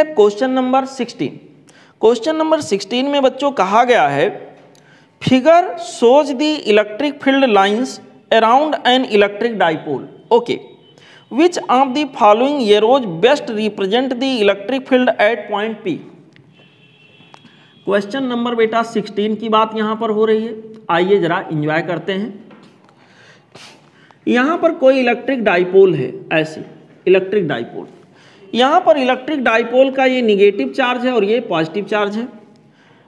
है question number 16। Question number 16 में बच्चों कहा गया है figure shows the electric field lines around an electric dipole. Okay, which of the following arrows best represent the electric field at point P. Question number बेटा 16 की बात यहां पर हो रही है, आइए जरा एंजॉय करते हैं। यहां पर कोई इलेक्ट्रिक डाइपोल है, ऐसे इलेक्ट्रिक डाइपोल। यहां पर इलेक्ट्रिक डाइपोल का ये निगेटिव चार्ज है और ये पॉजिटिव चार्ज है।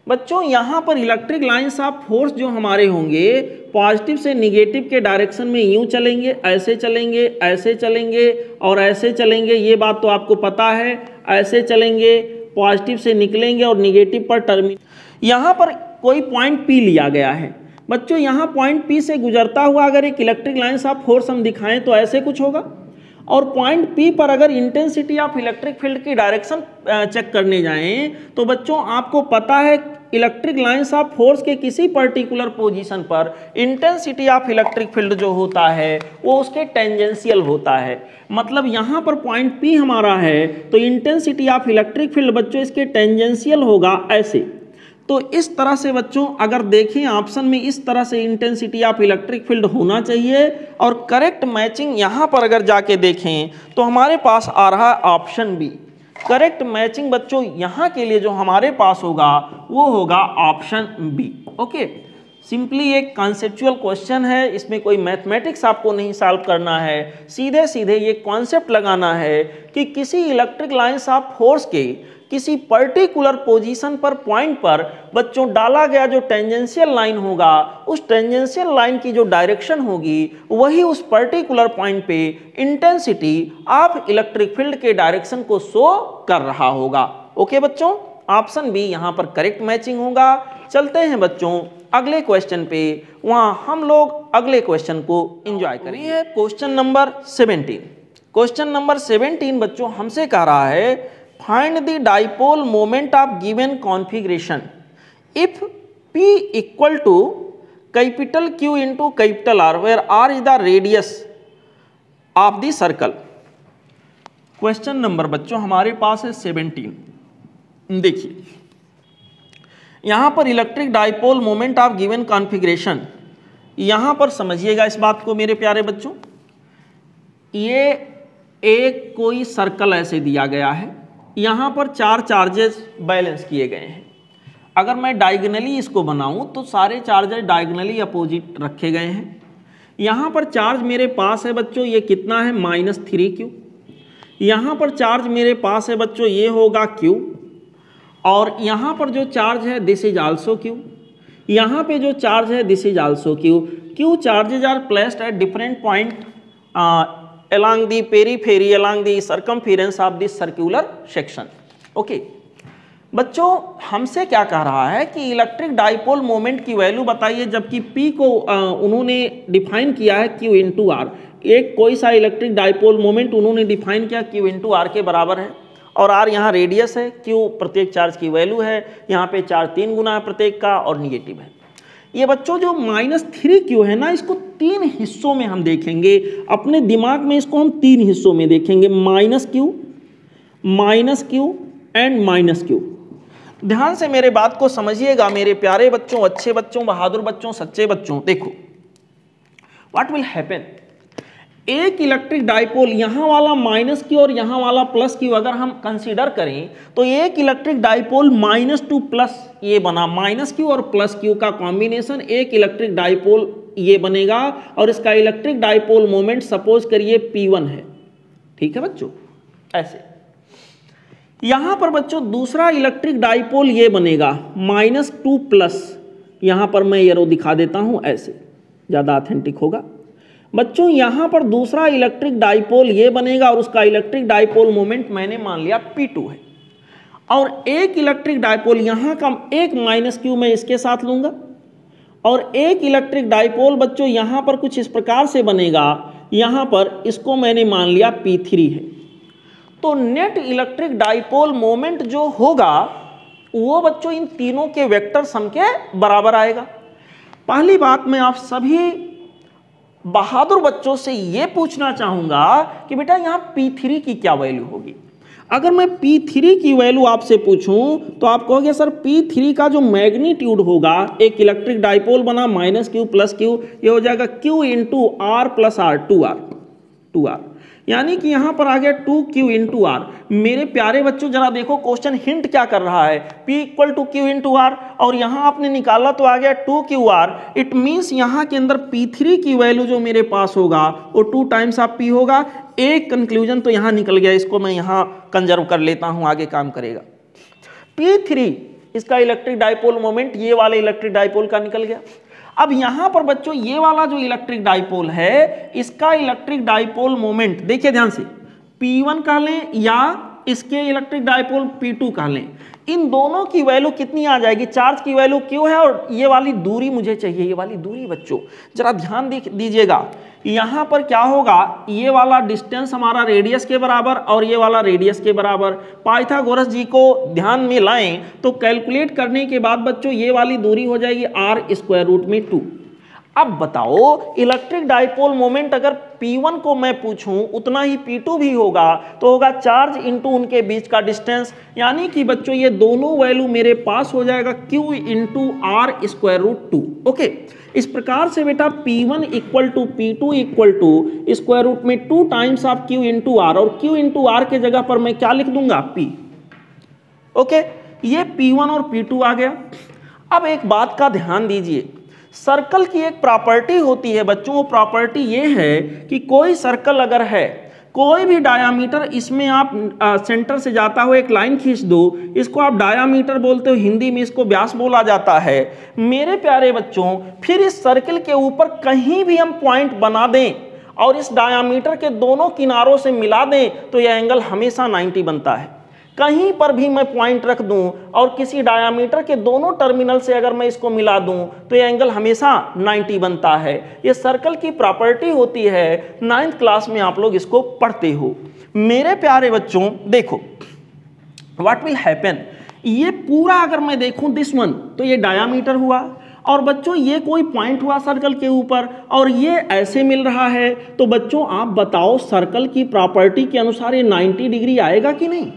बच्चों यहां पर इलेक्ट्रिक लाइंस ऑफ फोर्स जो हमारे होंगे पॉजिटिव से निगेटिव के डायरेक्शन में यूं चलेंगे, ऐसे चलेंगे, ऐसे चलेंगे और ऐसे चलेंगे, ये बात तो आपको पता है। ऐसे चलेंगे, पॉजिटिव से निकलेंगे और निगेटिव पर टर्मिनेट। यहाँ पर कोई पॉइंट पी लिया गया है। बच्चों यहाँ पॉइंट पी से गुजरता हुआ अगर एक इलेक्ट्रिक लाइंस ऑफ फोर्स हम दिखाएं तो ऐसे कुछ होगा, और पॉइंट पी पर अगर इंटेंसिटी ऑफ इलेक्ट्रिक फील्ड की डायरेक्शन चेक करने जाएं तो बच्चों आपको पता है इलेक्ट्रिक लाइंस ऑफ फोर्स के किसी पर्टिकुलर पोजीशन पर इंटेंसिटी ऑफ इलेक्ट्रिक फील्ड जो होता है वो उसके टेंजेंशियल होता है। मतलब यहाँ पर पॉइंट पी हमारा है तो इंटेंसिटी ऑफ इलेक्ट्रिक फील्ड बच्चों इसके टेंजेंशियल होगा ऐसे। तो इस तरह से बच्चों अगर देखें ऑप्शन में इस तरह से इंटेंसिटी ऑफ इलेक्ट्रिक फील्ड होना चाहिए, और करेक्ट मैचिंग यहाँ पर अगर जाके देखें तो हमारे पास आ रहा है ऑप्शन बी। करेक्ट मैचिंग बच्चों यहाँ के लिए जो हमारे पास होगा वो होगा ऑप्शन बी। ओके, सिंपली एक कॉन्सेप्चुअल क्वेश्चन है, इसमें कोई मैथमेटिक्स आपको नहीं सॉल्व करना है, सीधे सीधे ये कॉन्सेप्ट लगाना है कि किसी इलेक्ट्रिक लाइंस ऑफ फोर्स के किसी पर्टिकुलर पोजीशन पर पॉइंट पर बच्चों डाला गया जो टेंजेंशियल लाइन होगा उस टेंजेंशियल लाइन की जो डायरेक्शन होगी वही उस पर्टिकुलर पॉइंट पे इंटेंसिटी ऑफ इलेक्ट्रिक फील्ड के डायरेक्शन को शो कर रहा होगा। ओके बच्चों, ऑप्शन बी यहाँ पर करेक्ट मैचिंग होगा। चलते हैं बच्चों अगले क्वेश्चन पे, वहां हम लोग अगले क्वेश्चन को एंजॉय करेंगे। Question number 17। क्वेश्चन नंबर 17 बच्चों हमसे कह रहा है find the dipole moment of given configuration if P equal to capital Q into capital R where R is the radius of the circle. Question number बच्चों हमारे पास है 17। देखिए यहां पर electric dipole moment of given configuration, यहां पर समझिएगा इस बात को मेरे प्यारे बच्चों। ये एक कोई सर्कल ऐसे दिया गया है, यहाँ पर 4 चार्जेस बैलेंस किए गए हैं। अगर मैं डायगोनली इसको बनाऊं तो सारे चार्जेस डायगोनली अपोजिट रखे गए हैं। यहाँ पर चार्ज मेरे पास है बच्चों ये कितना है -3Q। यहाँ पर चार्ज मेरे पास है बच्चों ये होगा Q, और यहाँ पर जो चार्ज है दिस इज आल्सो Q। यहाँ पे जो चार्ज है this is also Q। Q charges are placed at different point along the periphery along the circumference of this circular section। Okay बच्चों हमसे क्या कह रहा है कि इलेक्ट्रिक डाइपोल मोमेंट की वैल्यू बताइए, जबकि P को उन्होंने डिफाइन किया है Q इंटू R। एक कोई सा इलेक्ट्रिक डाइपोल मोमेंट उन्होंने डिफाइन किया Q इंटू R के बराबर है, और R यहाँ रेडियस है, Q प्रत्येक चार्ज की वैल्यू है, यहाँ पे चार्ज 3 गुना है प्रत्येक का, और निगेटिव है। ये बच्चों जो -3Q है ना इसको 3 हिस्सों में हम देखेंगे, अपने दिमाग में इसको हम 3 हिस्सों में देखेंगे, -Q एंड -Q। ध्यान से मेरे बात को समझिएगा मेरे प्यारे बच्चों, अच्छे बच्चों, बहादुर बच्चों, सच्चे बच्चों। देखो व्हाट विल हैपन, एक इलेक्ट्रिक डाइपोल यहाँ वाला -Q और यहाँ वाला +Q अगर हम कंसीडर करें तो एक इलेक्ट्रिक डाइपोल -2 ये बना, -Q और +Q का कॉम्बिनेशन एक इलेक्ट्रिक डाइपोल ये बनेगा, और इसका इलेक्ट्रिक डाइपोल मोमेंट सपोज करिए P1 है। ठीक है बच्चों, ऐसे यहाँ पर बच्चों दूसरा इलेक्ट्रिक डाइपोल ये बनेगा -2+, यहाँ पर मैं एरो दिखा देता हूँ ऐसे, ज़्यादा ऑथेंटिक होगा। बच्चों यहाँ पर दूसरा इलेक्ट्रिक डाइपोल ये बनेगा और उसका इलेक्ट्रिक डाइपोल मोमेंट मैंने मान लिया P2 है, और एक इलेक्ट्रिक डाइपोल यहाँ का एक -Q मैं इसके साथ लूँगा, और एक इलेक्ट्रिक डाइपोल बच्चों यहाँ पर कुछ इस प्रकार से बनेगा, यहाँ पर इसको मैंने मान लिया P3 है। तो नेट इलेक्ट्रिक डाइपोल मोमेंट जो होगा वो बच्चों इन तीनों के वेक्टर सम के बराबर आएगा। पहली बात मैं आप सभी बहादुर बच्चों से ये पूछना चाहूंगा कि बेटा यहाँ P3 की क्या वैल्यू होगी। अगर मैं P3 की वैल्यू आपसे पूछूं तो आप कहोगे सर P3 का जो मैग्नीट्यूड होगा, एक इलेक्ट्रिक डाइपोल बना -q + q, ये हो जाएगा q into r plus r, 2r, यानी कि यहां पर आ गया 2q इंटू आर। मेरे प्यारे बच्चों जरा देखो क्वेश्चन हिंट क्या कर रहा है, P = q इंटू आर, और यहां आपने निकाला तो आ गया 2qr। इट मीन्स यहां के अंदर P3 की वैल्यू जो मेरे पास होगा वो 2 टाइम्स ऑफ P होगा। एक कंक्लूजन तो यहां निकल गया, इसको मैं यहां कंजर्व कर लेता हूं, आगे काम करेगा। P3 इसका इलेक्ट्रिक डाइपोल मोमेंट ये वाले इलेक्ट्रिक डाइपोल का निकल गया। अब यहां पर बच्चों ये वाला जो इलेक्ट्रिक डाइपोल है, इसका इलेक्ट्रिक डाइपोल मोमेंट देखिए ध्यान से, P1 कह लें या इसके इलेक्ट्रिक डाइपोल P2 कह लें, इन दोनों की वैल्यू कितनी आ जाएगी, चार्ज की वैल्यू Q है और ये वाली दूरी मुझे चाहिए, ये वाली दूरी बच्चों जरा ध्यान दीजिएगा। यहां पर क्या होगा, ये वाला डिस्टेंस हमारा रेडियस के बराबर और ये वाला रेडियस के बराबर। पाइथागोरस जी को ध्यान में लाएं तो कैलकुलेट करने के बाद बच्चों ये वाली दूरी हो जाएगी r²√2। अब बताओ इलेक्ट्रिक डाइपोल मोमेंट अगर P1 को मैं पूछूं उतना ही P2 भी होगा, तो होगा चार्ज इंटू उनके बीच का डिस्टेंस, यानी कि बच्चों ये दोनों वैल्यू मेरे पास हो जाएगा Q इंटू r²√2। ओके, इस प्रकार से बेटा P1 = P2 = 2 times of Q into r, और Q इंटू आर के जगह पर मैं क्या लिख दूंगा, P। ओके, ये P1 और P2 आ गया। अब एक बात का ध्यान दीजिए, सर्कल की एक प्रॉपर्टी होती है बच्चों, वो प्रॉपर्टी ये है कि कोई सर्कल अगर है, कोई भी डायामीटर, इसमें आप सेंटर से जाता हुआ एक लाइन खींच दो, इसको आप डायामीटर बोलते हो, हिंदी में इसको व्यास बोला जाता है। मेरे प्यारे बच्चों फिर इस सर्कल के ऊपर कहीं भी हम पॉइंट बना दें और इस डायामीटर के दोनों किनारों से मिला दें तो यह एंगल हमेशा 90 बनता है। कहीं पर भी मैं पॉइंट रख दूं और किसी डायामीटर के दोनों टर्मिनल से अगर मैं इसको मिला दूं तो ये एंगल हमेशा 90 बनता है। ये सर्कल की प्रॉपर्टी होती है, 9th क्लास में आप लोग इसको पढ़ते हो। मेरे प्यारे बच्चों देखो व्हाट विल हैपन, ये पूरा अगर मैं देखूं दिस वन, तो ये डायामीटर हुआ, और बच्चों ये कोई पॉइंट हुआ सर्कल के ऊपर और ये ऐसे मिल रहा है, तो बच्चों आप बताओ सर्कल की प्रॉपर्टी के अनुसार ये 90 डिग्री आएगा कि नहीं,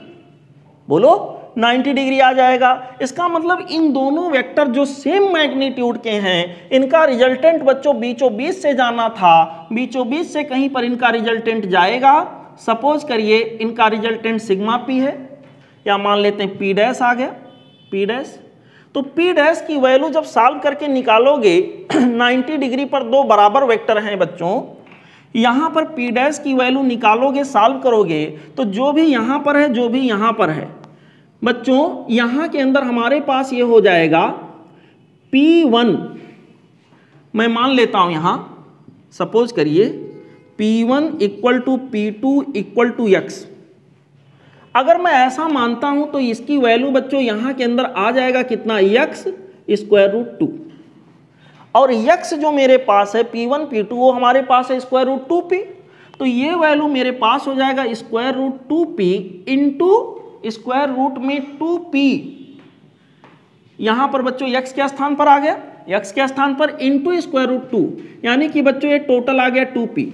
बोलो 90 डिग्री आ जाएगा। इसका मतलब इन दोनों वेक्टर जो सेम मैग्नीट्यूड के हैं, इनका रिजल्टेंट बच्चों बीचों बीच से जाना था, बीचों बीच से कहीं पर इनका रिजल्टेंट जाएगा। सपोज करिए इनका रिजल्टेंट सिग्मा पी है, या मान लेते हैं P' आ गया, P', तो P' की वैल्यू जब सॉल्व करके निकालोगे 90 डिग्री पर दो बराबर वेक्टर हैं बच्चों, यहां पर P' की वैल्यू निकालोगे, सॉल्व करोगे, तो जो भी यहां पर है, जो भी यहां पर है बच्चों, यहां के अंदर हमारे पास ये हो जाएगा P1, मैं मान लेता हूं यहां, सपोज करिए P1 = P2 = x। अगर मैं ऐसा मानता हूं तो इसकी वैल्यू बच्चों यहां के अंदर आ जाएगा कितना, x²√2, और x जो मेरे पास है P1 P2 वो हमारे पास है √2p, तो ये वैल्यू मेरे पास हो जाएगा √2p इंटू स्क्वायर रूट में 2p। यहां पर बच्चों x के स्थान पर आ गया, x के स्थान पर इंटू √2, यानी कि बच्चों ये टोटल आ गया 2p।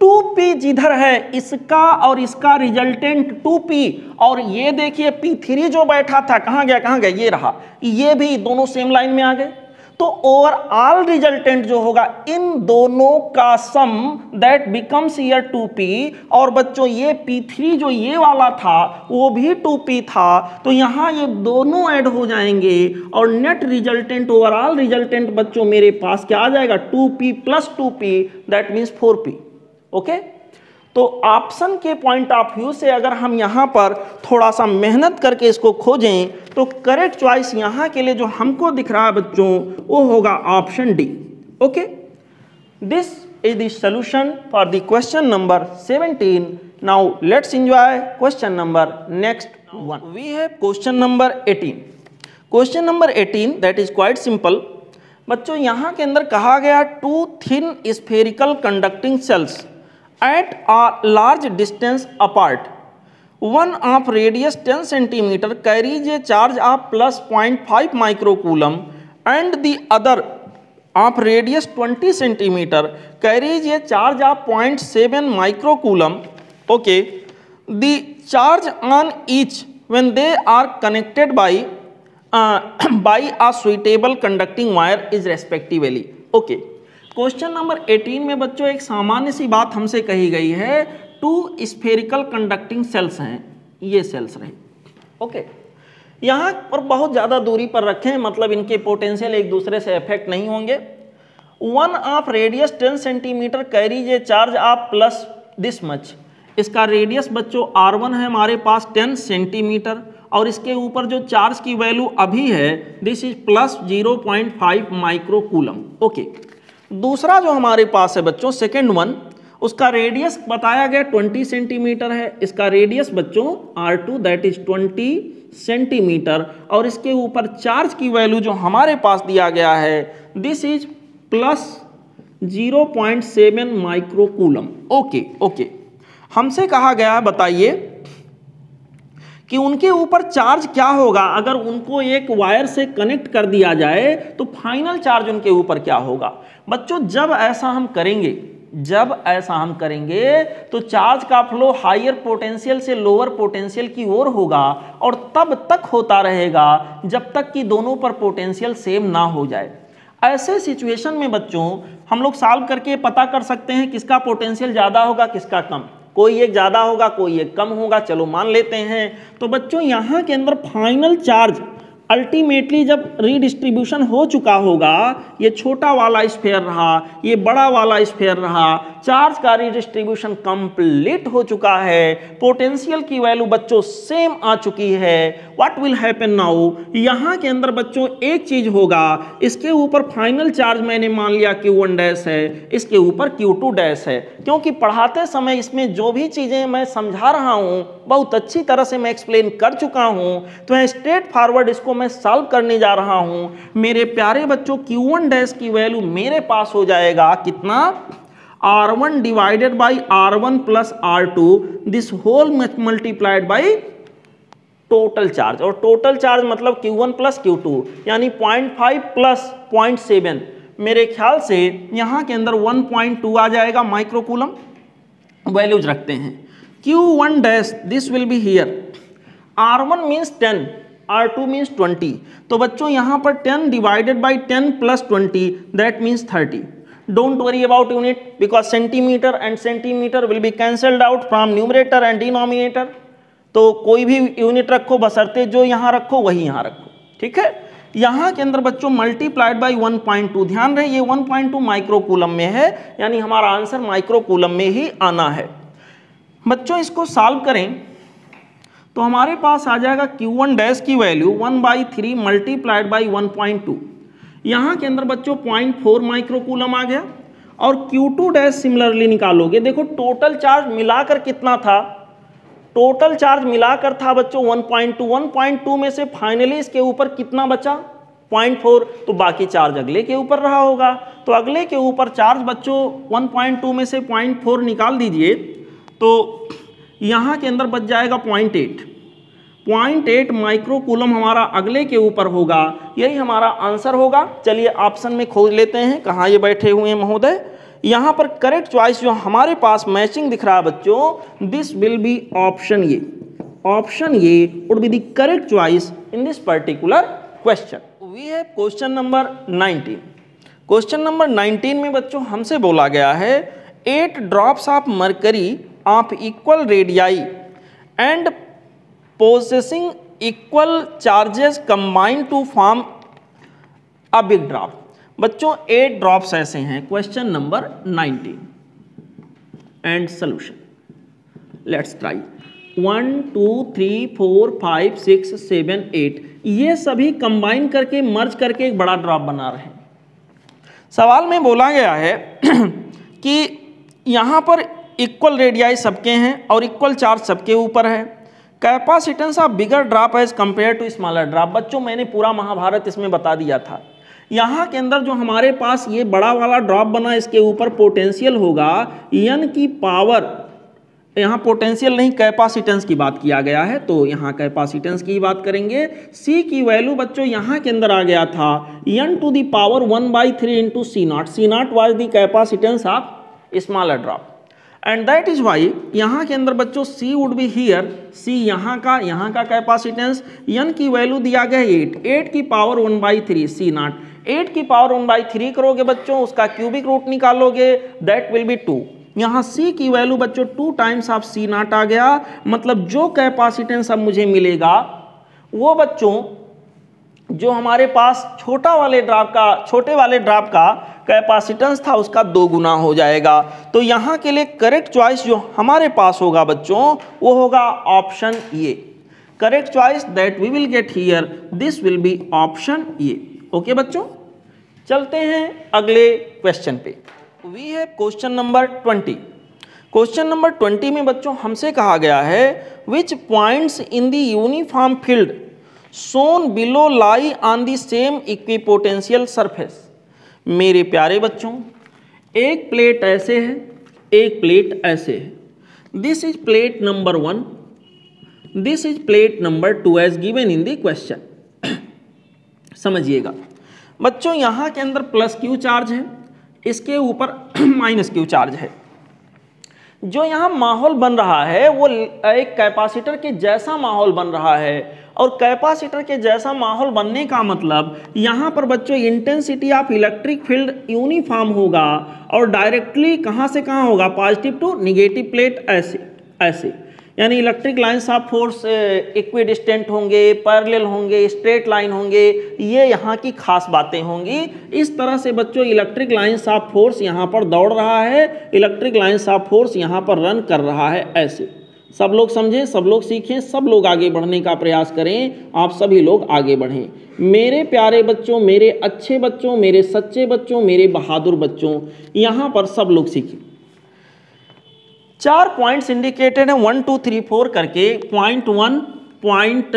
2p जिधर है इसका और इसका रिजल्टेंट 2p, और ये देखिए P3 जो बैठा था कहां गया, ये रहा, ये भी दोनों सेम लाइन में आ गए। तो ओवरऑल रिजल्टेंट जो होगा इन दोनों का सम दैट बिकम्स ईयर 2p, और बच्चों ये P3 जो ये वाला था वो भी 2p था, तो यहां ये दोनों ऐड हो जाएंगे और नेट रिजल्टेंट, ओवरऑल रिजल्टेंट बच्चों मेरे पास क्या आ जाएगा, 2p + 2p that means 4p। Okay, तो ऑप्शन के पॉइंट ऑफ व्यू से अगर हम यहां पर थोड़ा सा मेहनत करके इसको खोजें तो करेक्ट चॉइस यहां के लिए जो हमको दिख रहा है बच्चों वो होगा option D. Okay, this is the solution for the question number 17। Now let's enjoy question number next one. We have question number 18। Question number 18 that is quite simple बच्चों। यहां के अंदर कहा गया 2 thin spherical conducting shells at a large distance apart, one of radius 10 cm carries a charge of +0.5 microcoulomb and the other of radius 20 cm carries a charge of 0.7 microcoulomb. Okay, the charge on each when they are connected by a suitable conducting wire is respectively. Okay, question number 18 में बच्चों एक सामान्य सी बात हमसे कही गई है, 2 spherical conducting sales हैं, ये सेल्स रहे। ओके, यहाँ पर बहुत ज़्यादा दूरी पर रखें, मतलब इनके पोटेंशियल एक दूसरे से अफेक्ट नहीं होंगे। One of radius 10 centimetre carries A charge of plus this much. इसका रेडियस बच्चों R1 है हमारे पास 10 सेंटीमीटर, और इसके ऊपर जो चार्ज की वैल्यू अभी है this is plus 0.5 micro coulomb. Okay, दूसरा जो हमारे पास है बच्चों सेकेंड वन, उसका रेडियस बताया गया 20 सेंटीमीटर है। इसका रेडियस बच्चों R2 दैट इज 20 सेंटीमीटर, और इसके ऊपर चार्ज की वैल्यू जो हमारे पास दिया गया है this is plus 0.7 micro coulomb. Okay okay, हमसे कहा गया है बताइए कि उनके ऊपर चार्ज क्या होगा अगर उनको एक वायर से कनेक्ट कर दिया जाए, तो फाइनल चार्ज उनके ऊपर क्या होगा। बच्चों जब ऐसा हम करेंगे तो चार्ज का फ्लो हायर पोटेंशियल से लोअर पोटेंशियल की ओर होगा, और तब तक होता रहेगा जब तक कि दोनों पर पोटेंशियल सेम ना हो जाए। ऐसे सिचुएशन में बच्चों हम लोग सॉल्व करके पता कर सकते हैं किसका पोटेंशियल ज़्यादा होगा किसका कम। कोई एक ज़्यादा होगा कोई एक कम होगा, चलो मान लेते हैं। तो बच्चों यहाँ के अंदर फाइनल चार्ज अल्टीमेटली जब रीडिस्ट्रीब्यूशन हो चुका होगा, ये छोटा वाला स्फीयर रहा, ये बड़ा वाला स्फीयर रहा, चार्ज का रीडिस्ट्रीब्यूशन कंप्लीट हो चुका है, पोटेंशियल की वैल्यू बच्चों सेम आ चुकी है। व्हाट विल हैपन नाउ, यहाँ के अंदर बच्चों एक चीज होगा, इसके ऊपर फाइनल चार्ज मैंने मान लिया Q1 डैश है, इसके ऊपर Q2 डैश है, क्योंकि पढ़ाते समय इसमें जो भी चीजें मैं समझा रहा हूँ बहुत अच्छी तरह से मैं एक्सप्लेन कर चुका हूँ, तो मैं स्ट्रेट फॉरवर्ड इसको मैं सॉल्व करने जा रहा हूँ। मेरे प्यारे बच्चों Q1 डैश की वैल्यू मेरे पास हो जाएगा कितना, R1 divided by R1 plus R2 this whole multiplied by total charge, और टोटल चार्ज मतलब Q1 प्लस Q2 यानी 0.5 प्लस 0.7, मेरे ख्याल से यहाँ के अंदर 1.2 आ जाएगा माइक्रो कूलम। वैल्यूज रखते हैं, Q1 dash this will be here, R1 means 10, R2 means 20, तो बच्चों यहाँ पर 10 divided by 10 plus 20 that means 30। Don't worry about unit because centimeter and centimeter will be cancelled out from numerator and denominator। तो कोई भी unit रखो बशर्ते जो यहाँ रखो वही यहाँ रखो, ठीक है। यहाँ के अंदर बच्चों मल्टीप्लाइड बाई 1.2, ध्यान रहे ये 1.2 माइक्रो कूलम में है, यानी हमारा आंसर माइक्रो कूलम में ही आना है। बच्चों इसको सॉल्व करें तो हमारे पास आ जाएगा Q1 डैश की वैल्यू 1/3 मल्टीप्लाइड बाई 1.2, यहाँ के अंदर बच्चों 0.4 माइक्रो कूलम आ गया, और Q2 डैश सिमिलरली निकालोगे, देखो टोटल चार्ज मिलाकर कितना था, टोटल चार्ज मिलाकर था बच्चों 1.2 में से फाइनली इसके ऊपर कितना बचा 0.4, तो बाकी चार्ज अगले के ऊपर रहा होगा, तो अगले के ऊपर चार्ज बच्चों 1.2 में से 0.4 निकाल दीजिए, तो यहाँ के अंदर बच जाएगा 0.8 माइक्रो कूलम हमारा अगले के ऊपर होगा, यही हमारा आंसर होगा। चलिए ऑप्शन में खोज लेते हैं कहाँ ये बैठे हुए हैं महोदय। यहाँ पर करेक्ट चॉइस जो हमारे पास मैचिंग दिख रहा है बच्चों, this will be option A, option A would be the correct choice in this particular question. We have question number 19। Question number 19 में बच्चों हमसे बोला गया है 8 drops of mercury of equal radii and possessing equal charges combined to form a big drop। बच्चों 8 drops ऐसे हैं, question number 19 and solution. Let's try 1 2 3 4 5 6 7 8, ये सभी कंबाइन करके मर्ज करके एक बड़ा ड्रॉप बना रहे हैं। सवाल में बोला गया है कि यहाँ पर इक्वल रेडियाई सबके हैं और इक्वल चार्ज सबके ऊपर है, capacitance of bigger drop as compare to smaller drop. बच्चों मैंने पूरा महाभारत इसमें बता दिया था। यहाँ के अंदर जो हमारे पास ये बड़ा वाला ड्रॉप बना, इसके ऊपर पोटेंशियल होगा n की पावर, यहाँ पोटेंशियल नहीं कैपेसिटेंस की बात किया गया है, तो यहाँ कैपेसिटेंस की बात करेंगे। C की वैल्यू बच्चों यहाँ के अंदर आ गया था n to the power 1/3 into C0। C0 was the capacitance of smaller drop. And that is why यहाँ के अंदर बच्चों C would be here, C यहाँ का कैपेसिटेंस, N की वैल्यू दिया गया है 8 की पावर 1/3 C नॉट, 8 की पावर 1/3 करोगे बच्चों, उसका क्यूबिक रूट निकालोगे, दैट विल बी 2। यहाँ C की वैल्यू बच्चों 2 टाइम्स ऑफ C नॉट आ गया, मतलब जो कैपेसिटेंस अब मुझे मिलेगा वो बच्चों जो हमारे पास छोटे वाले ड्रॉप का कैपेसिटेंस था उसका 2 गुना हो जाएगा। तो यहाँ के लिए करेक्ट चॉइस जो हमारे पास होगा बच्चों वो होगा option A. Correct choice that we will get here, this will be option A. Okay बच्चों, चलते हैं अगले क्वेश्चन पे। We have question number 20। Question number 20 में बच्चों हमसे कहा गया है which points in the uniform field shown below lie on the same equipotential surface। मेरे प्यारे बच्चों, एक प्लेट ऐसे है, एक प्लेट ऐसे है। This is plate number 1, this is plate number 2 as given in the question. समझिएगा बच्चों, यहाँ के अंदर प्लस क्यू चार्ज है, इसके ऊपर माइनस क्यू चार्ज है। जो यहाँ माहौल बन रहा है वो एक कैपेसिटर के जैसा माहौल बन रहा है, और कैपेसिटर के जैसा माहौल बनने का मतलब यहाँ पर बच्चों intensity of electric field uniform होगा, और डायरेक्टली कहाँ से कहाँ होगा, पॉजिटिव टू निगेटिव प्लेट, ऐसे यानी electric lines of force equidistant होंगे, पैरेलल होंगे, स्ट्रेट लाइन होंगे, ये यहाँ की खास बातें होंगी। इस तरह से बच्चों इलेक्ट्रिक लाइन्स ऑफ फोर्स यहाँ पर दौड़ रहा है, इलेक्ट्रिक लाइन्स ऑफ फोर्स यहाँ पर रन कर रहा है। ऐसे सब लोग समझें, सब लोग सीखें, सब लोग आगे बढ़ने का प्रयास करें, आप सभी लोग आगे बढ़ें। मेरे प्यारे बच्चों, मेरे अच्छे बच्चों, मेरे सच्चे बच्चों, मेरे बहादुर बच्चों, यहाँ पर सब लोग सीखें। 4 पॉइंट्स इंडिकेटेड हैं 1 2 3 4 करके। पॉइंट 1 पॉइंट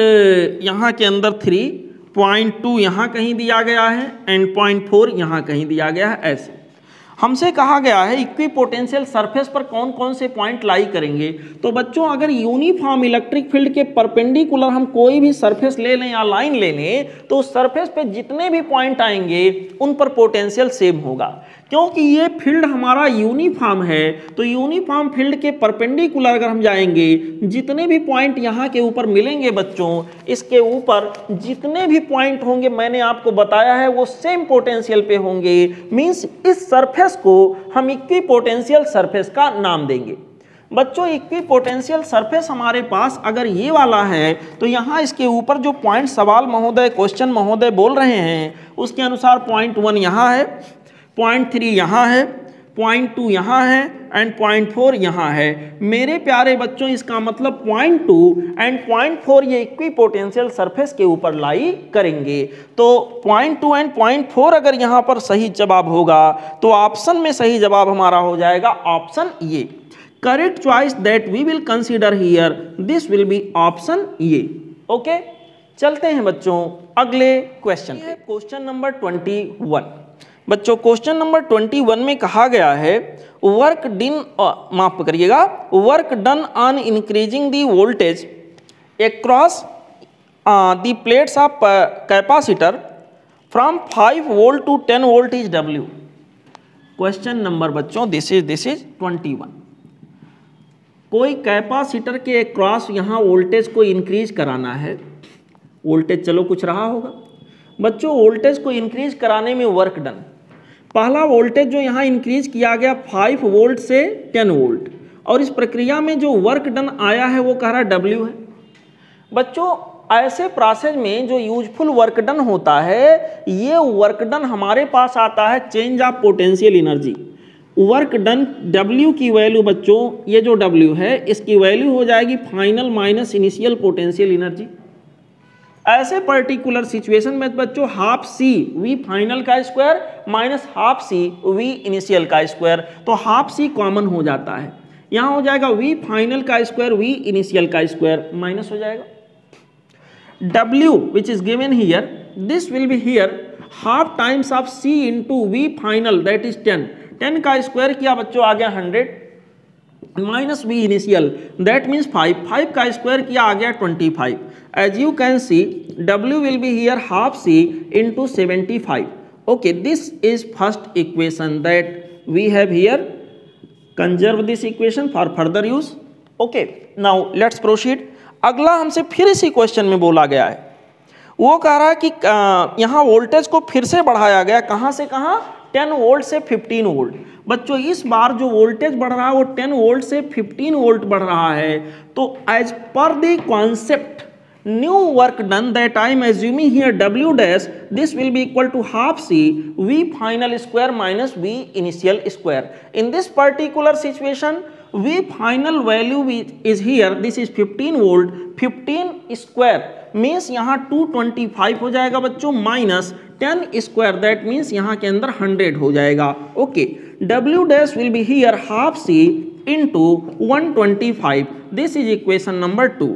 यहाँ के अंदर 3, पॉइंट 2 यहाँ कहीं दिया गया है, एंड पॉइंट 4 यहाँ कहीं दिया गया है। ऐसे हमसे कहा गया है इक्विपोटेंशियल सरफेस पर कौन कौन से पॉइंट लाई करेंगे। तो बच्चों अगर यूनिफॉर्म इलेक्ट्रिक फील्ड के परपेंडिकुलर हम कोई भी सरफेस ले लें या लाइन ले लें, तो उस सरफेस पे जितने भी पॉइंट आएंगे उन पर पोटेंशियल सेम होगा। क्योंकि ये फील्ड हमारा यूनिफॉर्म है, तो यूनिफॉर्म फील्ड के परपेंडिकुलर अगर हम जाएंगे, जितने भी पॉइंट यहाँ के ऊपर मिलेंगे बच्चों, इसके ऊपर जितने भी पॉइंट होंगे मैंने आपको बताया है वो सेम पोटेंशियल पे होंगे। मींस इस सरफेस को हम इक्विपोटेंशियल सरफेस का नाम देंगे। बच्चों इक्विपोटेंशियल सरफेस हमारे पास अगर ये वाला है, तो यहाँ इसके ऊपर जो पॉइंट सवाल महोदय, क्वेश्चन महोदय बोल रहे हैं उसके अनुसार पॉइंट 1 यहाँ है, पॉइंट 3 यहाँ है, पॉइंट 2 यहाँ है, एंड पॉइंट 4 यहाँ है। मेरे प्यारे बच्चों इसका मतलब पॉइंट 2 एंड पॉइंट 4 ये इक्विपोटेंशियल सरफेस के ऊपर लाई करेंगे। तो पॉइंट 2 एंड पॉइंट 4 अगर यहाँ पर सही जवाब होगा तो ऑप्शन में सही जवाब हमारा हो जाएगा option A. Correct choice that we will consider here, this will be option A. Okay, चलते हैं बच्चों अगले क्वेश्चन पे। Question number 21। बच्चों क्वेश्चन नंबर 21 में कहा गया है work done on increasing the voltage across the plates of capacitor from 5 volt to 10 volt is W. Question number बच्चों दिस इज 21। कोई कैपेसिटर के अक्रॉस यहाँ वोल्टेज को इंक्रीज कराना है। वोल्टेज चलो कुछ रहा होगा बच्चों, वोल्टेज को इंक्रीज कराने में वर्क डन, पहला वोल्टेज जो यहाँ इंक्रीज किया गया 5 वोल्ट से 10 वोल्ट, और इस प्रक्रिया में जो वर्क डन आया है वो कह रहा W है। बच्चों ऐसे प्रोसेस में जो यूजफुल वर्क डन होता है, ये वर्क डन हमारे पास आता है change of potential energy. Work done W की वैल्यू बच्चों, ये जो W है इसकी वैल्यू हो जाएगी final minus initial potential energy. ऐसे पर्टिकुलर सिचुएशन में बच्चों हाफ सी वी फाइनल का square minus half C V initial का स्क्वायर, तो हाफ सी कॉमन हो जाता है, यहाँ हो जाएगा वी फाइनल का स्क्वायर वी इनिशियल का स्क्वायर माइनस हो जाएगा। W which is given here, this will be here half times of C into V final that is 10। 10 का स्क्वायर किया बच्चों आ गया 100 minus V initial that means 5। 5 का square किया आ गया 25। As you can see W will be here half C into 75। Okay, this is first equation that we have here conserve this equation for further use. Okay, now let's proceed. अगला हमसे फिर इसी question में बोला गया है, वो कह रहा है कि यहाँ वोल्टेज को फिर से बढ़ाया गया, कहाँ से कहाँ, 10 वोल्ट से 15 वोल्ट। बच्चों इस बार जो वोल्टेज बढ़ रहा है वो 10 वोल्ट से 15 वोल्ट बढ़ रहा है। तो as per the concept new work done that I am assuming here W dash this will be equal to half C V final square minus V initial square. In this particular situation V final value is here, this is 15 volt, 15 square means यहाँ 225 हो जाएगा बच्चों, minus 10 square that means यहाँ के अंदर 100 हो जाएगा। Okay, W dash will be here half C into 125, this is equation number 2।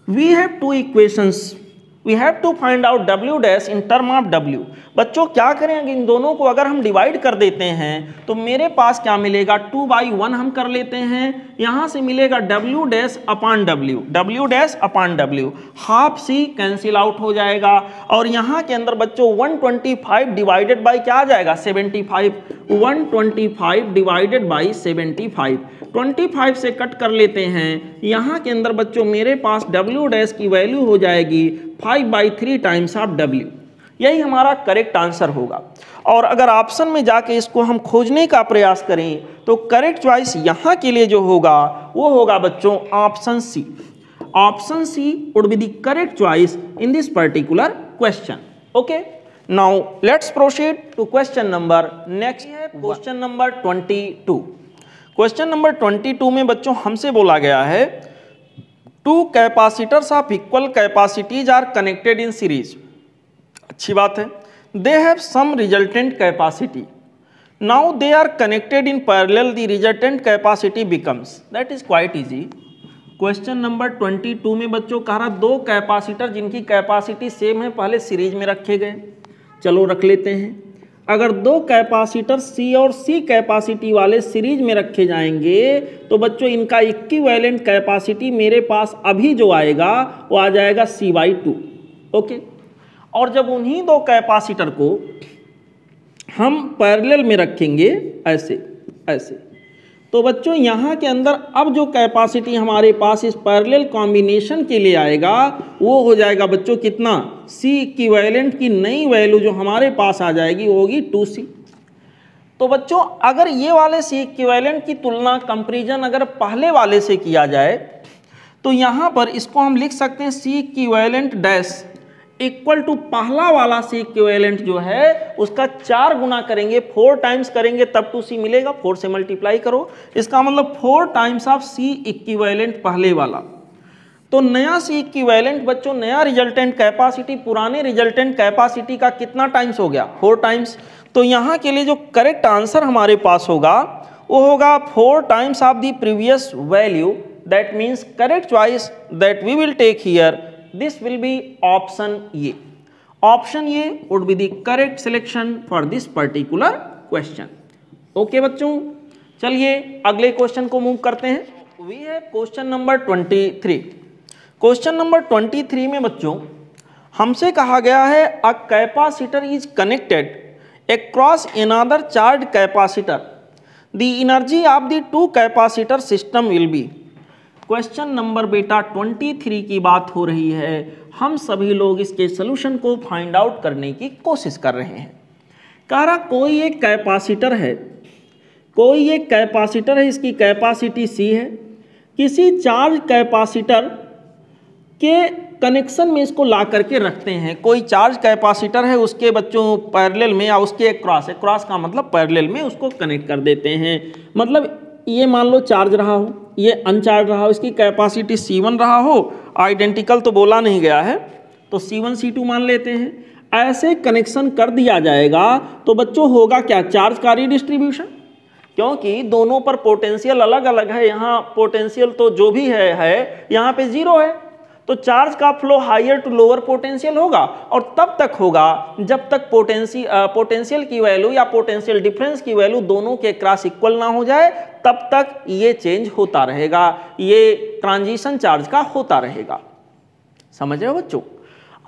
We have two equations, we have to find out W dash in term of W। बच्चों क्या करेंगे, इन दोनों को अगर हम डिवाइड कर देते हैं तो मेरे पास क्या मिलेगा, 2/1 हम कर लेते हैं, यहाँ से मिलेगा W dash upon W, W dash upon W, half C cancel out हो जाएगा और यहाँ के अंदर बच्चों 125 डिवाइडेड बाई क्या आ जाएगा, 75, 125 डिवाइडेड बाई 75, 25 से कट कर लेते हैं, यहाँ के अंदर बच्चों मेरे पास W डैश की वैल्यू हो जाएगी 5/3 टाइम्स ऑफ W। यही हमारा करेक्ट आंसर होगा। और अगर ऑप्शन में जाके इसको हम खोजने का प्रयास करें तो करेक्ट चॉइस यहाँ के लिए जो होगा वो होगा बच्चों option C. Option C would be the correct choice in this particular question. Okay, now let's proceed to question number next है क्वेश्चन नंबर 22। क्वेश्चन नंबर 22 में बच्चों हमसे बोला गया है, two capacitors of equal capacities are connected in series. अच्छी बात है, they have some resultant capacity, now they are connected in parallel, the resultant capacity becomes, that is quite easy. Question number 22 में बच्चों कह रहा दो कैपेसिटर जिनकी capacity same है पहले सीरीज में रखे गए। चलो रख लेते हैं। अगर दो कैपेसिटर C और C कैपेसिटी वाले सीरीज में रखे जाएंगे तो बच्चों इनका इक्विवेलेंट कैपेसिटी मेरे पास अभी जो आएगा वो आ जाएगा C/2। ओके, और जब उन्हीं दो कैपेसिटर को हम पैरेलल में रखेंगे ऐसे ऐसे, तो बच्चों यहाँ के अंदर अब जो कैपेसिटी हमारे पास इस पैरेलल कॉम्बिनेशन के लिए आएगा वो हो जाएगा बच्चों कितना, C इक्विवेलेंट की नई वैल्यू जो हमारे पास आ जाएगी वो होगी 2C। तो बच्चों अगर ये वाले C इक्विवेलेंट की तुलना कंपैरिजन अगर पहले वाले से किया जाए तो यहाँ पर इसको हम लिख सकते हैं C equivalent dash equal to पहला वाला C इक्विवेलेंट जो है उसका 4 गुना करेंगे, 4 टाइम्स करेंगे तब 2C मिलेगा, 4 से मल्टीप्लाई करो, इसका मतलब 4 टाइम्स ऑफ C इक्विवेलेंट पहले वाला। तो नया C इक्विवेलेंट बच्चों, नया रिजल्टेंट कैपेसिटी पुराने रिजल्टेंट कैपेसिटी का कितना टाइम्स हो गया, 4 टाइम्स। तो यहाँ के लिए जो करेक्ट आंसर हमारे पास होगा वो होगा 4 times of the previous value, that means correct choice that we will take here, this will be option A. Option A would be the correct selection for this particular question. Okay बच्चों, चलिए अगले question को move करते हैं। We have question number 23. Question number 23 में बच्चों हमसे कहा गया है a capacitor is connected across another charged capacitor. The energy of the two capacitor system will be। Question number बेटा 23 की बात हो रही है, हम सभी लोग इसके सोल्यूशन को फाइंड आउट करने की कोशिश कर रहे हैं। कह रहा कोई एक कैपेसिटर है, कोई एक कैपेसिटर है, इसकी कैपेसिटी C है, किसी चार्ज कैपेसिटर के कनेक्शन में इसको ला करके रखते हैं। कोई चार्ज कैपेसिटर है उसके बच्चों पैरेलल में या उसके क्रॉस, क्रॉस का मतलब पैरेलल में उसको कनेक्ट कर देते हैं। मतलब ये मान लो चार्ज रहा हो, ये अनचार्ज रहा हो, इसकी कैपेसिटी C1 रहा हो, आइडेंटिकल तो बोला नहीं गया है तो C1 C2 मान लेते हैं। ऐसे कनेक्शन कर दिया जाएगा तो बच्चों होगा क्या, चार्ज का रीडिस्ट्रीब्यूशन, क्योंकि दोनों पर पोटेंशियल अलग अलग है। यहाँ पोटेंशियल तो जो भी है यहाँ पे 0 है, तो चार्ज का flow higher to lower potential होगा और तब तक होगा जब तक पोटेंशियल की वैल्यू या पोटेंशियल डिफरेंस की वैल्यू दोनों के क्रॉस इक्वल ना हो जाए, तब तक ये चेंज होता रहेगा, ये ट्रांजिशन चार्ज का होता रहेगा। समझ रहे हो बच्चों?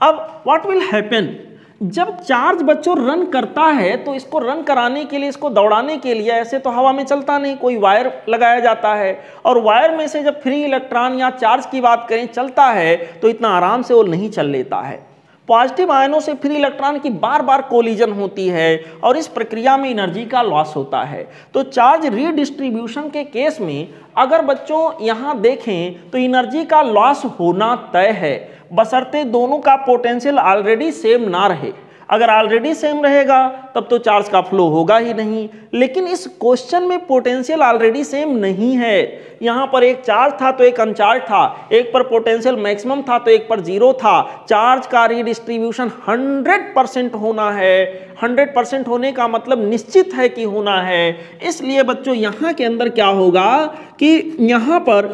अब व्हाट विल हैपन, जब चार्ज बच्चों रन करता है तो इसको रन कराने के लिए, इसको दौड़ाने के लिए ऐसे तो हवा में चलता नहीं, कोई वायर लगाया जाता है, और वायर में से जब फ्री इलेक्ट्रॉन या चार्ज की बात करें चलता है तो इतना आराम से वो नहीं चल लेता है। पॉजिटिव आयनों से फ्री इलेक्ट्रॉन की बार बार कोलिजन होती है और इस प्रक्रिया में एनर्जी का लॉस होता है। तो चार्ज रीडिस्ट्रीब्यूशन के केस में अगर बच्चों यहां देखें तो एनर्जी का लॉस होना तय है, बशर्ते दोनों का पोटेंशियल ऑलरेडी सेम ना रहे। अगर ऑलरेडी सेम रहेगा तब तो चार्ज का फ्लो होगा ही नहीं, लेकिन इस क्वेश्चन में पोटेंशियल ऑलरेडी सेम नहीं है। यहाँ पर एक चार्ज था तो एक अनचार्ज था, एक पर पोटेंशियल मैक्सिमम था तो एक पर जीरो था। चार्ज का रीडिस्ट्रीब्यूशन 100% होना है। 100% होने का मतलब निश्चित है कि होना है। इसलिए बच्चों यहाँ के अंदर क्या होगा कि यहाँ पर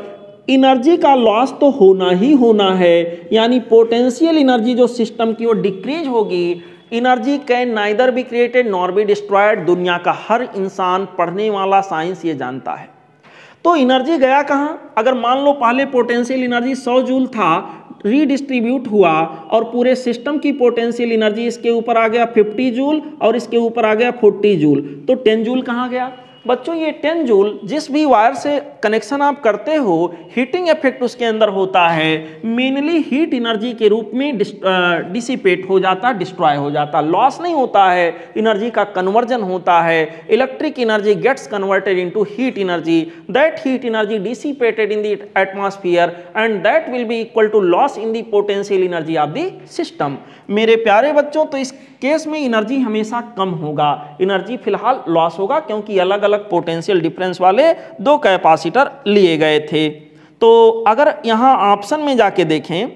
एनर्जी का लॉस तो होना ही होना है, यानी पोटेंशियल एनर्जी जो सिस्टम की वो डिक्रीज होगी। Energy can neither be created nor be destroyed, दुनिया का हर इंसान पढ़ने वाला साइंस ये जानता है। तो एनर्जी गया कहाँ? अगर मान लो पहले पोटेंशियल एनर्जी 100 जूल था, रीडिस्ट्रीब्यूट हुआ और पूरे सिस्टम की पोटेंशियल एनर्जी इसके ऊपर आ गया 50 जूल और इसके ऊपर आ गया 40 जूल, तो 10 जूल कहाँ गया? बच्चों ये 10 जूल जिस भी वायर से कनेक्शन आप करते हो, हीटिंग इफेक्ट उसके अंदर होता है, मेनली हीट एनर्जी के रूप में डिसिपेट हो जाता, डिस्ट्रॉय हो जाता, लॉस नहीं होता है, एनर्जी का कन्वर्जन होता है। Electric energy gets converted into heat energy, that heat energy dissipated in the atmosphere and that will be equal to loss in the potential energy of the system. मेरे प्यारे बच्चों, तो इस केस में energy हमेशा कम होगा, एनर्जी फिलहाल loss होगा, क्योंकि अलग अलग पोटेंशियल डिफरेंस वाले दो कैपेसिटर लिए गए थे। तो अगर यहां ऑप्शन में जाके देखें,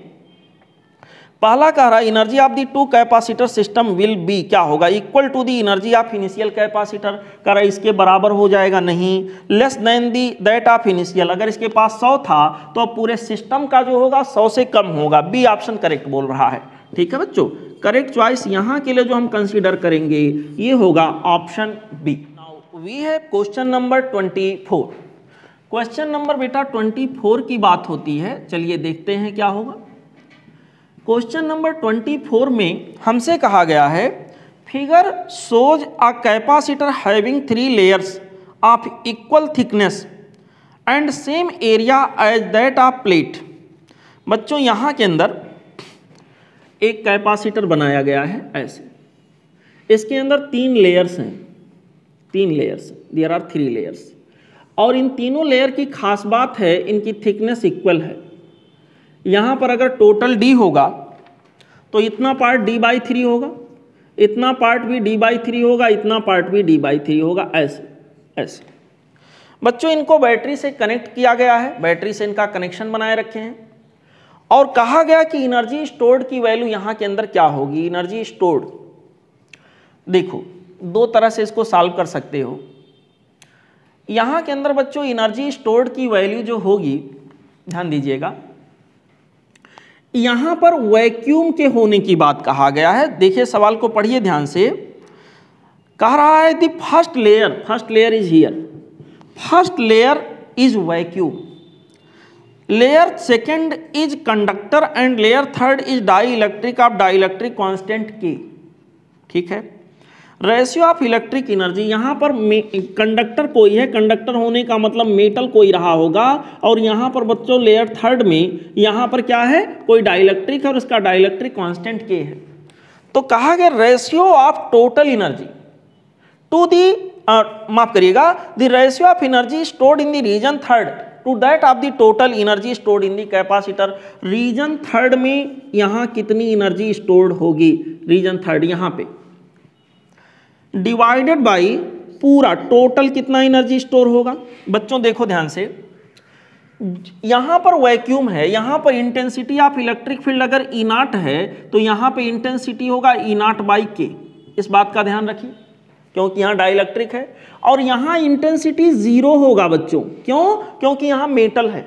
पहला कह रहा है energy of the two capacitor system will be, क्या होगा? Equal to the energy of initial capacitor. कह रहा है इसके बराबर हो जाएगा नहीं, less than the that of initial. अगर इसके पास 100 था तो अब पूरे सिस्टम का जो होगा 100 से कम होगा। बी ऑप्शन करेक्ट बोल रहा है। ठीक है बच्चों, करेक्ट चॉइस यहां के लिए जो हम कंसीडर करेंगे ये होगा option B. Now we have question number 24। Question number बेटा 24 की बात होती है, चलिए देखते हैं क्या होगा। क्वेश्चन नंबर 24 में हमसे कहा गया है figure shows a capacitor having 3 layers of equal thickness and same area as that of plate. बच्चों यहाँ के अंदर एक कैपेसिटर बनाया गया है ऐसे, इसके अंदर 3 लेयर्स हैं, 3 लेयर्स, देयर आर 3 लेयर्स, और इन तीनों लेयर की खास बात है इनकी थिकनेस इक्वल है। यहाँ पर अगर टोटल D होगा तो इतना पार्ट D/3 होगा, इतना पार्ट भी D/3 होगा, इतना पार्ट भी D/3 होगा, ऐसे ऐसे। बच्चों इनको बैटरी से कनेक्ट किया गया है, बैटरी से इनका कनेक्शन बनाए रखे हैं, और कहा गया कि एनर्जी स्टोर्ड की वैल्यू यहाँ के अंदर क्या होगी? एनर्जी स्टोर्ड, देखो 2 तरह से इसको सॉल्व कर सकते हो। यहाँ के अंदर बच्चों एनर्जी स्टोर्ड की वैल्यू जो होगी, ध्यान दीजिएगा, यहाँ पर वैक्यूम के होने की बात कहा गया है। देखिए सवाल को पढ़िए ध्यान से। कह रहा है the first layer is here, first layer is vacuum, layer second is conductor and layer third is dielectric of dielectric constant K. ठीक है, रेशियो ऑफ इलेक्ट्रिक एनर्जी, यहाँ पर कंडक्टर कोई है, कंडक्टर होने का मतलब मेटल कोई रहा होगा, और यहाँ पर बच्चों लेयर थर्ड में यहाँ पर क्या है? कोई डाइलेक्ट्रिक है और उसका डाइलेक्ट्रिक कांस्टेंट के है। तो कहा गया ratio of total energy to the, माफ करिएगा, the ratio of energy stored in the region third to that of the total energy stored in the capacitor. Region third में यहाँ कितनी एनर्जी स्टोर्ड होगी? रीजन थर्ड यहाँ पे divided by पूरा total कितना एनर्जी स्टोर होगा। बच्चों देखो ध्यान से, यहां पर वैक्यूम है, यहां पर इंटेंसिटी ऑफ इलेक्ट्रिक फील्ड अगर E0 है तो यहां पे इंटेंसिटी होगा E0/K। इस बात का ध्यान रखिए, क्योंकि यहां डाइलेक्ट्रिक है, और यहां इंटेंसिटी 0 होगा बच्चों। क्यों? क्योंकि यहां मेटल है।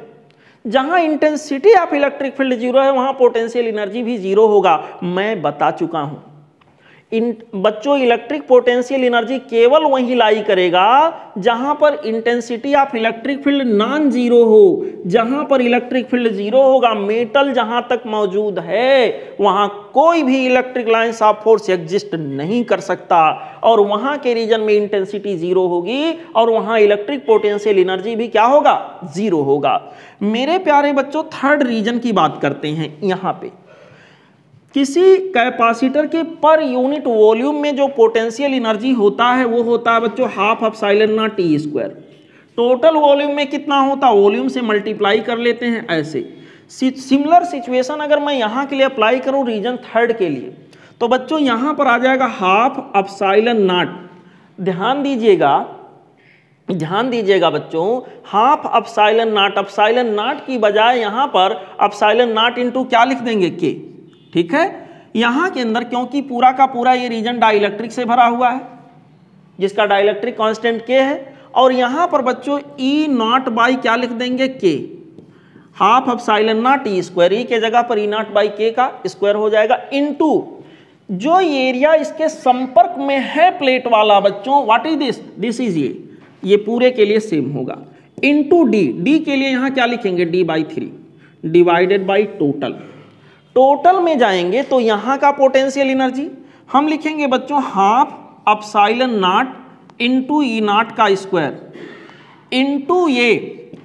जहां इंटेंसिटी ऑफ इलेक्ट्रिक फील्ड 0 है वहां पोटेंशियल एनर्जी भी 0 होगा। मैं बता चुका हूं, बच्चों इलेक्ट्रिक पोटेंशियल एनर्जी केवल वहीं लाई करेगा जहां पर intensity of electric field non zero हो। जहां पर इलेक्ट्रिक फील्ड जीरो होगा, मेटल जहां तक मौजूद है वहां कोई भी electric lines of force exist नहीं कर सकता, और वहां के रीजन में इंटेंसिटी जीरो होगी और वहां इलेक्ट्रिक पोटेंशियल एनर्जी भी क्या होगा, जीरो होगा। मेरे प्यारे बच्चों थर्ड रीजन की बात करते हैं। यहां पे किसी कैपेसिटर के पर यूनिट वॉल्यूम में जो पोटेंशियल एनर्जी होता है वो होता है बच्चों half epsilon not T square. Total volume में कितना होता है, वॉल्यूम से मल्टीप्लाई कर लेते हैं ऐसे। सिमिलर सिचुएशन अगर मैं यहाँ के लिए अप्लाई करूँ रीजन थर्ड के लिए, तो बच्चों यहाँ पर आ जाएगा हाफ एप्सिलॉन नॉट। ध्यान दीजिएगा बच्चों, हाफ एप्सिलॉन नॉट की बजाय यहाँ पर एप्सिलॉन नॉट इंटू क्या लिख देंगे, के। ठीक है, यहां के अंदर क्योंकि पूरा का पूरा ये रीजन डाइलेक्ट्रिक से भरा हुआ है जिसका डाइलेक्ट्रिक कांस्टेंट के है, और यहां पर बच्चों ई नॉट बाई क्या लिख देंगे, के। Half epsilon naught E square, E के जगह पर ई नॉट बाई के का स्क्वायर हो जाएगा, इनटू जो एरिया इसके संपर्क में है प्लेट वाला बच्चों, what is this, this is ये पूरे के लिए सेम होगा, इनटू डी। डी के लिए यहां क्या लिखेंगे, D by 3 divided by total. Total में जाएंगे तो यहां का पोटेंशियल एनर्जी हम लिखेंगे बच्चों half epsilon not into E not का स्क्वायर इंटू ये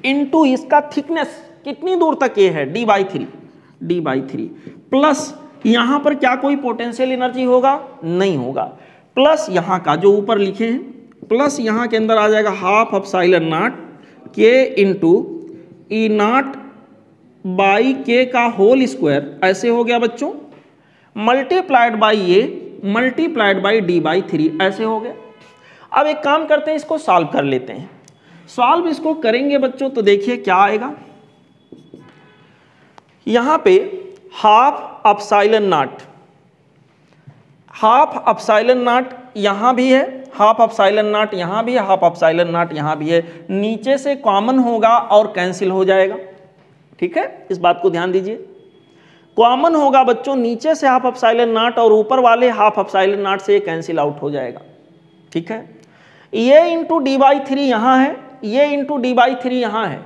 इंटू इसका थिकनेस कितनी दूर तक ये है, डी बाई थ्री प्लस यहां पर क्या कोई पोटेंशियल एनर्जी होगा, नहीं होगा, प्लस यहां का जो ऊपर लिखे हैं, प्लस यहां के अंदर आ जाएगा हाफ एप्सिलॉन नॉट के इंटू ई नॉट बाई के का होल स्क्वायर, ऐसे हो गया बच्चों, मल्टीप्लाइड बाई ये मल्टीप्लाइड बाई डी बाई 3, ऐसे हो गया। अब एक काम करते हैं, इसको सॉल्व कर लेते हैं। सॉल्व इसको करेंगे बच्चों तो देखिए क्या आएगा। यहां पे हाफ एप्सिलॉन नॉट यहां भी है, हाफ एप्सिलॉन नॉट यहां भी है, हाफ एप्सिलॉन नॉट यहां भी है, नीचे से कॉमन होगा और कैंसिल हो जाएगा। ठीक है, इस बात को ध्यान दीजिए, कॉमन होगा बच्चों नीचे से हाफ एप्सिलॉन नॉट और ऊपर वाले हाफ एप्सिलॉन नॉट से कैंसिल आउट हो जाएगा। ठीक है, ये इंटू डी बाई 3 यहाँ है, ये इंटू डी बाई 3 यहाँ है,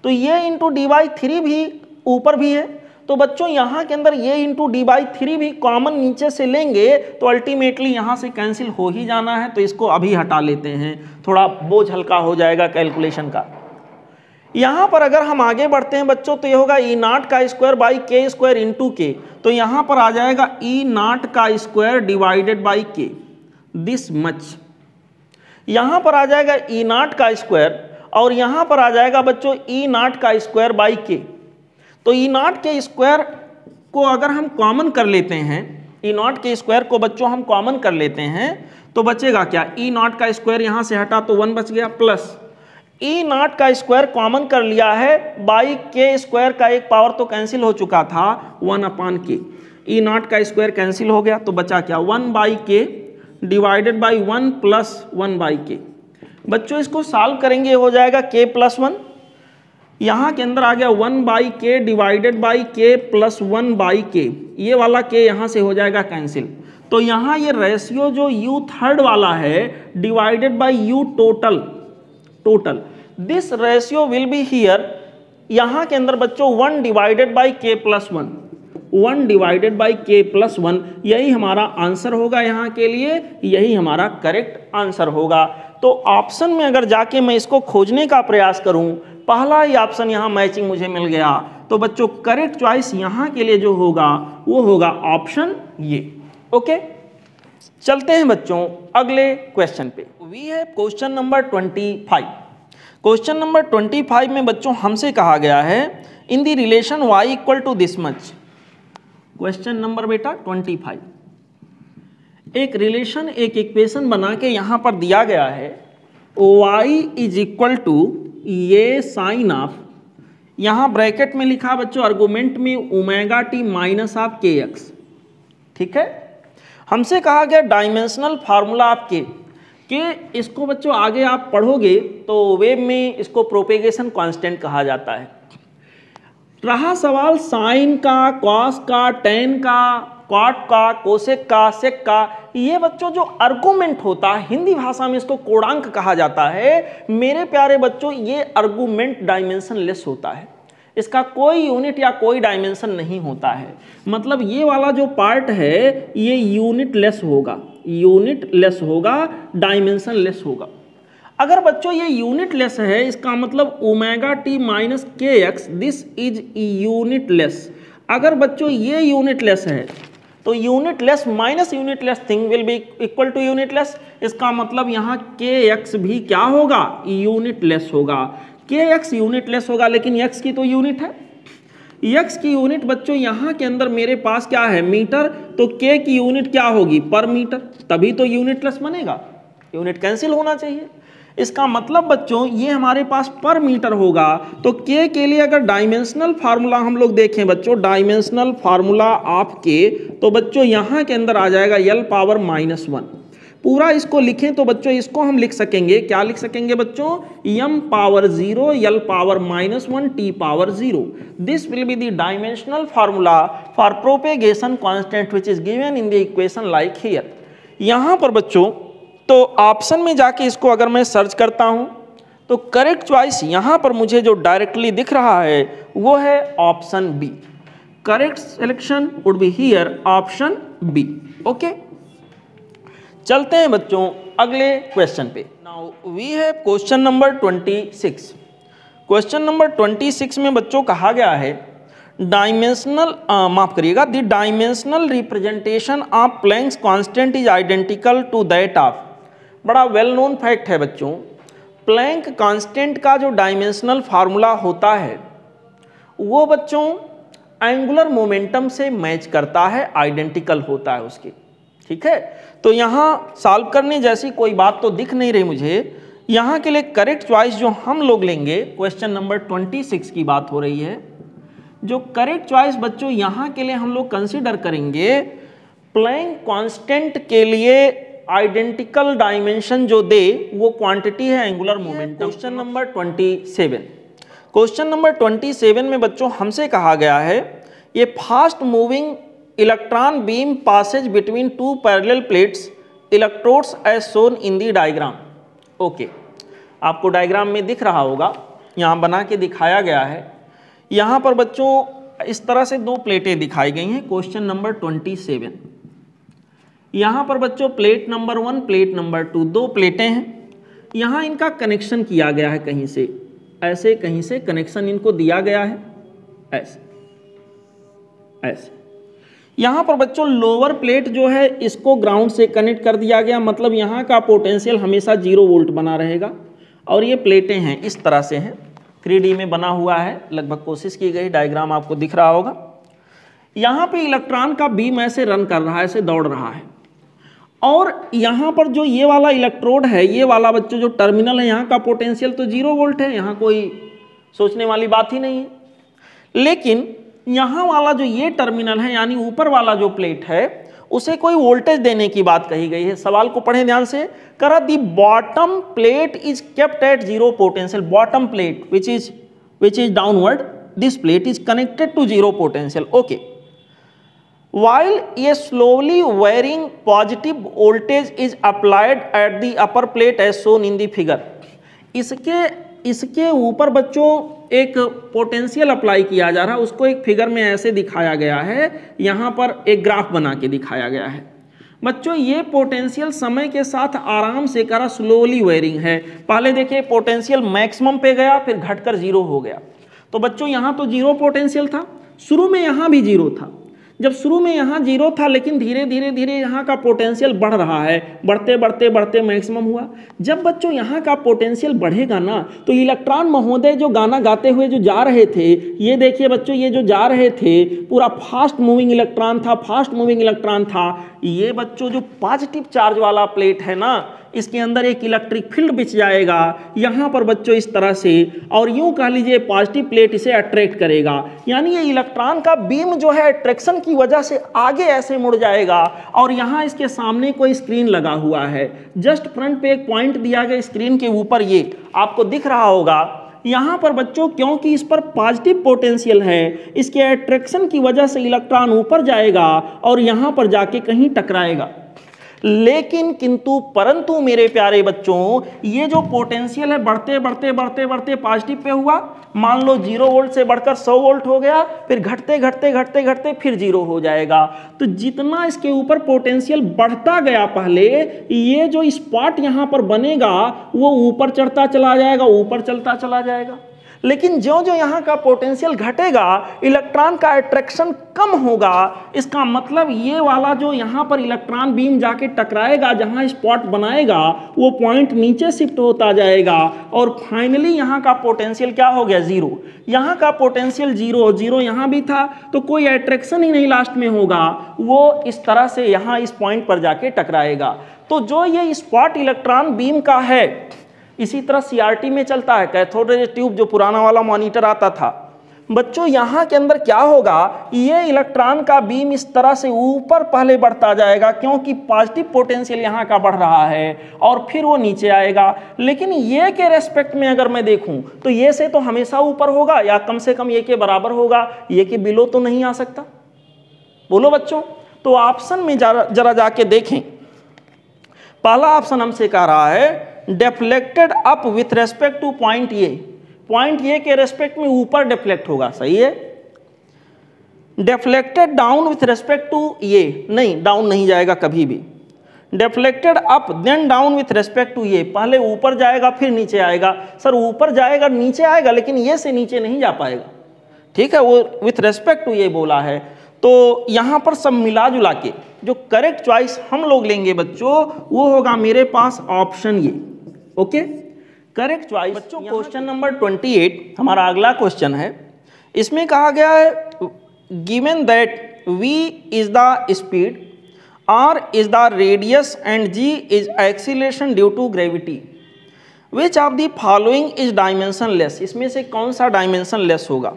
तो ये इंटू डी बाई 3 भी ऊपर भी है, तो बच्चों यहाँ के अंदर ये इंटू डी बाई 3 भी कॉमन नीचे से लेंगे तो अल्टीमेटली यहाँ से कैंसिल हो ही जाना है, तो इसको अभी हटा लेते हैं, थोड़ा बोझ हल्का हो जाएगा कैलकुलेशन का। यहाँ पर अगर हम आगे बढ़ते हैं बच्चों तो ये होगा ई नॉट का स्क्वायर बाई के स्क्वायर इंटू के, तो यहाँ पर आ जाएगा ई नॉट का स्क्वायर डिवाइडेड बाई के, दिस मच। यहाँ पर आ जाएगा ई नॉट का स्क्वायर और यहाँ पर आ जाएगा बच्चों ई नॉट का स्क्वायर बाई के। तो ई नॉट के स्क्वायर को अगर हम कॉमन कर लेते हैं, ई नॉट के स्क्वायर को बच्चों हम कॉमन कर लेते हैं तो बचेगा क्या, ई नॉट का स्क्वायर यहाँ से हटा तो 1 बच गया, प्लस ई नॉट का स्क्वायर कॉमन कर लिया है, बाई के स्क्वायर का एक पावर तो कैंसिल हो चुका था 1 अपान के, ई नॉट का स्क्वायर कैंसिल हो गया तो बचा क्या 1 बाई के डिवाइडेड बाई 1 प्लस 1 बाई के। बच्चों इसको सॉल्व करेंगे हो जाएगा के प्लस 1, यहाँ के अंदर आ गया 1 बाई के डिवाइडेड बाई के प्लस 1 बाई के, ये वाला के यहाँ से हो जाएगा कैंसिल, तो यहाँ ये रेशियो जो u थर्ड वाला है divided by u total, this ratio will be here, यहाँ के अंदर बच्चों 1 डिवाइडेड बाई के प्लस 1, 1 डिवाइडेड बाई के प्लस 1, यही हमारा आंसर होगा, यहाँ के लिए यही हमारा करेक्ट आंसर होगा। तो ऑप्शन में अगर जाके मैं इसको खोजने का प्रयास करूं, पहला ही ऑप्शन यहाँ मैचिंग मुझे मिल गया, तो बच्चों करेक्ट चॉइस यहाँ के लिए जो होगा वो होगा ऑप्शन ये। ओके, चलते हैं बच्चों अगले क्वेश्चन पे। वी है क्वेश्चन नंबर 25। क्वेश्चन नंबर 25 में बच्चों हमसे कहा गया है in the relation y equal to this much. Question number बेटा 25, एक रिलेशन एक इक्वेशन बना के यहाँ पर दिया गया है y इज इक्वल टू ये साइन ऑफ, यहाँ ब्रैकेट में लिखा बच्चों आर्गुमेंट में ओमेगा टी माइनस ऑफ के एक्स। ठीक है, हमसे कहा गया डायमेंशनल फार्मूला ऑफ के इसको बच्चों आगे आप पढ़ोगे तो वेब में इसको प्रोपेगेशन कांस्टेंट कहा जाता है। रहा सवाल साइन का, कॉस का, टेन का, क्वाड का, कोसेक का, सेक का, ये बच्चों जो आर्गुमेंट होता है, हिंदी भाषा में इसको कोणांक कहा जाता है। मेरे प्यारे बच्चों, ये आर्गुमेंट डायमेंशन लेस होता है, इसका कोई यूनिट या कोई डायमेंशन नहीं होता है। मतलब ये वाला जो पार्ट है ये यूनिट लेस होगा, यूनिट लेस होगा, डायमेंशन लेस होगा। अगर बच्चों ये यूनिट लेस है, इसका मतलब omega t minus k x, this is unitless. अगर बच्चों ये यूनिट लेस है तो unitless minus unitless thing will be equal to unitless. इसका मतलब यहाँ के एक्स भी क्या होगा, यूनिट लेस होगा। के एक्स यूनिट लेस होगा, लेकिन एक्स की तो यूनिट है, एक्स की यूनिट बच्चों यहाँ के अंदर मेरे पास क्या है, मीटर, तो के की यूनिट क्या होगी, पर मीटर, तभी तो यूनिट लेस बनेगा, यूनिट कैंसिल होना चाहिए। इसका मतलब बच्चों ये हमारे पास पर मीटर होगा। तो के लिए अगर डायमेंशनल फार्मूला हम लोग देखें बच्चों, डायमेंशनल फार्मूला ऑफ के, तो बच्चों यहाँ के अंदर आ जाएगा यल पावर -1। पूरा इसको लिखें तो बच्चों इसको हम लिख सकेंगे, क्या लिख सकेंगे बच्चों, m power 0 L power -1 t power 0। This will be the dimensional formula for propagation constant which is given in the equation like here. यहाँ पर बच्चों तो ऑप्शन में जाके इसको अगर मैं सर्च करता हूं तो करेक्ट चॉइस यहां पर मुझे जो डायरेक्टली दिख रहा है वो है option B. Correct selection would be here option B. Okay, चलते हैं बच्चों अगले क्वेश्चन पे। Now we have question number 26। Question number 26 में बच्चों कहा गया है डायमेंशनल माफ करिएगा, the dimensional representation of Planck's constant is identical to that of. बड़ा वेल नोन फैक्ट है बच्चों, प्लैंक कांस्टेंट का जो डायमेंशनल फार्मूला होता है वो बच्चों एंगुलर मोमेंटम से मैच करता है, आइडेंटिकल होता है उसके। ठीक है, तो यहाँ सॉल्व करने जैसी कोई बात तो दिख नहीं रही मुझे। यहाँ के लिए करेक्ट चॉइस जो हम लोग लेंगे, क्वेश्चन नंबर 26 की बात हो रही है, जो करेक्ट चॉइस बच्चों यहाँ के लिए हम लोग कंसीडर करेंगे, प्लैंक कांस्टेंट के लिए आइडेंटिकल डायमेंशन जो दे वो क्वांटिटी है angular momentum. Question number 27। Question number 27 में बच्चों हमसे कहा गया है ये fast moving electron beam passes between two parallel plates electrodes as shown in the diagram. Okay, आपको डायग्राम में दिख रहा होगा, यहाँ बना के दिखाया गया है। यहाँ पर बच्चों इस तरह से दो प्लेटें दिखाई गई हैं। क्वेश्चन नंबर 27, यहाँ पर बच्चों प्लेट नंबर 1, प्लेट नंबर 2, दो प्लेटें हैं। यहाँ इनका कनेक्शन किया गया है, कहीं से ऐसे, कहीं से कनेक्शन इनको दिया गया है, ऐसे ऐसे। यहाँ पर बच्चों लोअर प्लेट जो है इसको ग्राउंड से कनेक्ट कर दिया गया, मतलब यहाँ का पोटेंशियल हमेशा 0 वोल्ट बना रहेगा। और ये प्लेटें हैं इस तरह से हैं, 3D में बना हुआ है, लगभग कोशिश की गई, डायग्राम आपको दिख रहा होगा। यहाँ पे इलेक्ट्रॉन का बीम ऐसे रन कर रहा है, ऐसे दौड़ रहा है। और यहाँ पर जो ये वाला इलेक्ट्रोड है, ये वाला बच्चों जो टर्मिनल है, यहाँ का पोटेंशियल तो 0 वोल्ट है, यहाँ कोई सोचने वाली बात ही नहीं है। लेकिन यहाँ वाला जो ये टर्मिनल है, यानी ऊपर वाला जो प्लेट है, उसे कोई वोल्टेज देने की बात कही गई है। सवाल को पढ़ें ध्यान से, करा दी bottom plate is kept at 0 potential. Bottom plate which is downward, this plate is connected to 0 potential. Okay, while a slowly varying positive voltage is applied at the upper plate as shown in the figure. इसके ऊपर बच्चों एक potential apply किया जा रहा है, उसको एक फिगर में ऐसे दिखाया गया है, यहाँ पर एक ग्राफ बना के दिखाया गया है। बच्चों ये पोटेंशियल समय के साथ आराम से करा स्लोली वेरिंग है। पहले देखिए पोटेंशियल मैक्सिमम पे गया, फिर घटकर 0 हो गया। तो बच्चों यहाँ तो 0 पोटेंशियल था, शुरू में यहाँ भी 0 था। जब शुरू में यहाँ 0 था, लेकिन धीरे धीरे धीरे यहाँ का पोटेंशियल बढ़ रहा है, बढ़ते बढ़ते बढ़ते मैक्सिमम हुआ। जब बच्चों यहाँ का पोटेंशियल बढ़ेगा ना, तो इलेक्ट्रॉन महोदय जो गाना गाते हुए जो जा रहे थे, ये देखिए बच्चों, ये जो जा रहे थे पूरा फास्ट मूविंग इलेक्ट्रॉन था, फास्ट मूविंग इलेक्ट्रॉन था। ये बच्चों जो पॉजिटिव चार्ज वाला प्लेट है ना, इसके अंदर एक इलेक्ट्रिक फील्ड बिछ जाएगा यहाँ पर बच्चों इस तरह से, और यूं कह लीजिए पॉजिटिव प्लेट इसे अट्रैक्ट करेगा। यानी ये इलेक्ट्रॉन का बीम जो है अट्रैक्शन की वजह से आगे ऐसे मुड़ जाएगा। और यहाँ इसके सामने कोई स्क्रीन लगा हुआ है, जस्ट फ्रंट पे एक पॉइंट दिया गया, स्क्रीन के ऊपर ये आपको दिख रहा होगा, यहाँ पर बच्चों क्योंकि इस पर पॉजिटिव पोटेंशियल है, इसके अट्रैक्शन की वजह से इलेक्ट्रॉन ऊपर जाएगा और यहाँ पर जाके कहीं टकराएगा। लेकिन किंतु परंतु मेरे प्यारे बच्चों, ये जो पोटेंशियल है बढ़ते बढ़ते बढ़ते बढ़ते पॉजिटिव पे हुआ, मान लो 0 वोल्ट से बढ़कर 100 वोल्ट हो गया, फिर घटते घटते घटते घटते फिर 0 हो जाएगा। तो जितना इसके ऊपर पोटेंशियल बढ़ता गया पहले, ये जो स्पॉट यहाँ पर बनेगा वो ऊपर चढ़ता चला जाएगा, ऊपर चलता चला जाएगा। लेकिन जो जो यहाँ का पोटेंशियल घटेगा, इलेक्ट्रॉन का अट्रैक्शन कम होगा। इसका मतलब ये वाला जो यहाँ पर इलेक्ट्रॉन बीम जाके टकराएगा, जहाँ स्पॉट बनाएगा, वो पॉइंट नीचे शिफ्ट होता जाएगा और फाइनली यहाँ का पोटेंशियल क्या हो गया, 0। यहाँ का पोटेंशियल 0 यहाँ भी था, तो कोई अट्रैक्शन ही नहीं लास्ट में होगा, वो इस तरह से यहाँ इस पॉइंट पर जाके टकराएगा। तो जो ये स्पॉट इलेक्ट्रॉन बीम का है, इसी तरह सीआरटी में चलता है, कैथोड रे ट्यूब जो पुराना वाला मॉनिटर आता था। बच्चों यहाँ के अंदर क्या होगा, ये इलेक्ट्रॉन का बीम इस तरह से ऊपर पहले बढ़ता जाएगा क्योंकि पॉजिटिव पोटेंशियल यहाँ का बढ़ रहा है, और फिर वो नीचे आएगा। लेकिन ये के रेस्पेक्ट में अगर मैं देखूं तो ये से तो हमेशा ऊपर होगा या कम से कम ये के बराबर होगा, ये के बिलो तो नहीं आ सकता। बोलो बच्चों, तो ऑप्शन में जरा जाके देखें। पहला ऑप्शन हमसे कह रहा है deflected up with respect to point A, point A के रेस्पेक्ट में ऊपर डिफ्लेक्ट होगा, सही है। Deflected down with respect to A, नहीं, डाउन नहीं जाएगा कभी भी। Deflected up then down with respect to A, पहले ऊपर जाएगा फिर नीचे आएगा। सर ऊपर जाएगा नीचे आएगा, लेकिन ये से नीचे नहीं जा पाएगा, ठीक है, वो विथ रेस्पेक्ट टू ए बोला है। तो यहाँ पर सब मिला जुला के जो करेक्ट चॉइस हम लोग लेंगे बच्चों, वो होगा मेरे पास ऑप्शन ये। Okay, correct choice. बच्चों क्वेश्चन नंबर 28 हमारा अगला क्वेश्चन है। इसमें कहा गया है given that v is the speed, r is the radius and g is acceleration due to gravity, which of the following is dimensionless, इसमें से कौन सा डायमेंशनलेस होगा।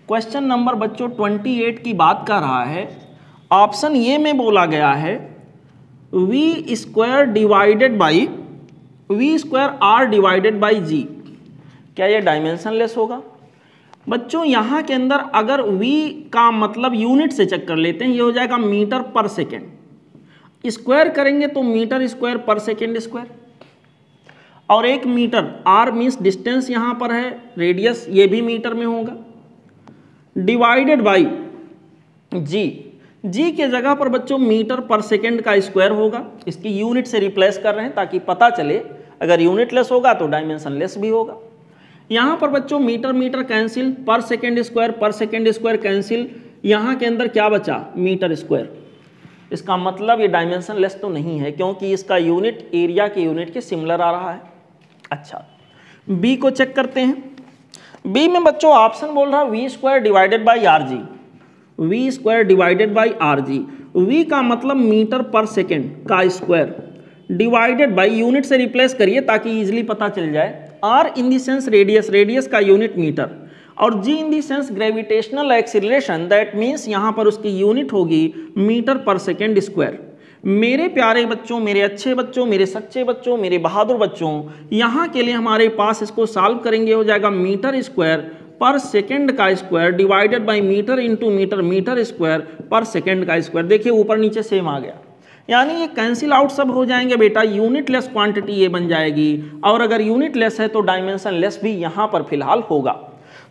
क्वेश्चन नंबर बच्चों 28 की बात कर रहा है। ऑप्शन ये में बोला गया है v square divided by v square r divided by g, क्या ये डायमेंशनलेस होगा। बच्चों यहाँ के अंदर अगर v का मतलब यूनिट से चेक कर लेते हैं, ये हो जाएगा मीटर पर सेकेंड, स्क्वायर करेंगे तो metre square per second square, और 1 मीटर r मीन्स डिस्टेंस यहाँ पर है, रेडियस ये भी मीटर में होगा, डिवाइडेड बाई जी के जगह पर बच्चों मीटर पर सेकेंड का स्क्वायर होगा। इसकी यूनिट से रिप्लेस कर रहे हैं ताकि पता चले अगर यूनिट लेस होगा तो डायमेंशन लेस भी होगा। यहाँ पर बच्चों मीटर मीटर कैंसिल, पर सेकेंड स्क्वायर कैंसिल, यहाँ के अंदर क्या बचा, मीटर स्क्वायर। इसका मतलब ये डायमेंशन लेस तो नहीं है क्योंकि इसका यूनिट एरिया के यूनिट के सिमिलर आ रहा है। अच्छा, बी को चेक करते हैं। बी में बच्चों ऑप्शन बोल रहा है V square divided by R G, V square divided by R G. V का मतलब मीटर पर सेकेंड का स्क्वायर, डिवाइडेड बाई यूनिट से रिप्लेस करिए ताकि इजीली पता चल जाए। R in the sense radius, radius का यूनिट मीटर, और G in the sense gravitational acceleration, that means यहाँ पर उसकी यूनिट होगी मीटर पर सेकेंड स्क्वायर। मेरे प्यारे बच्चों, मेरे अच्छे बच्चों, मेरे सच्चे बच्चों, मेरे बहादुर बच्चों, यहाँ के लिए हमारे पास इसको सॉल्व करेंगे, हो जाएगा मीटर स्क्वायर पर सेकेंड का square divided by metre into metre, metre square per second का स्क्वायर। देखिए ऊपर नीचे सेम आ गया, यानी ये कैंसिल आउट सब हो जाएंगे बेटा, यूनिट लेस क्वांटिटी ये बन जाएगी, और अगर यूनिट लेस है तो डायमेंशन लेस भी यहाँ पर फिलहाल होगा।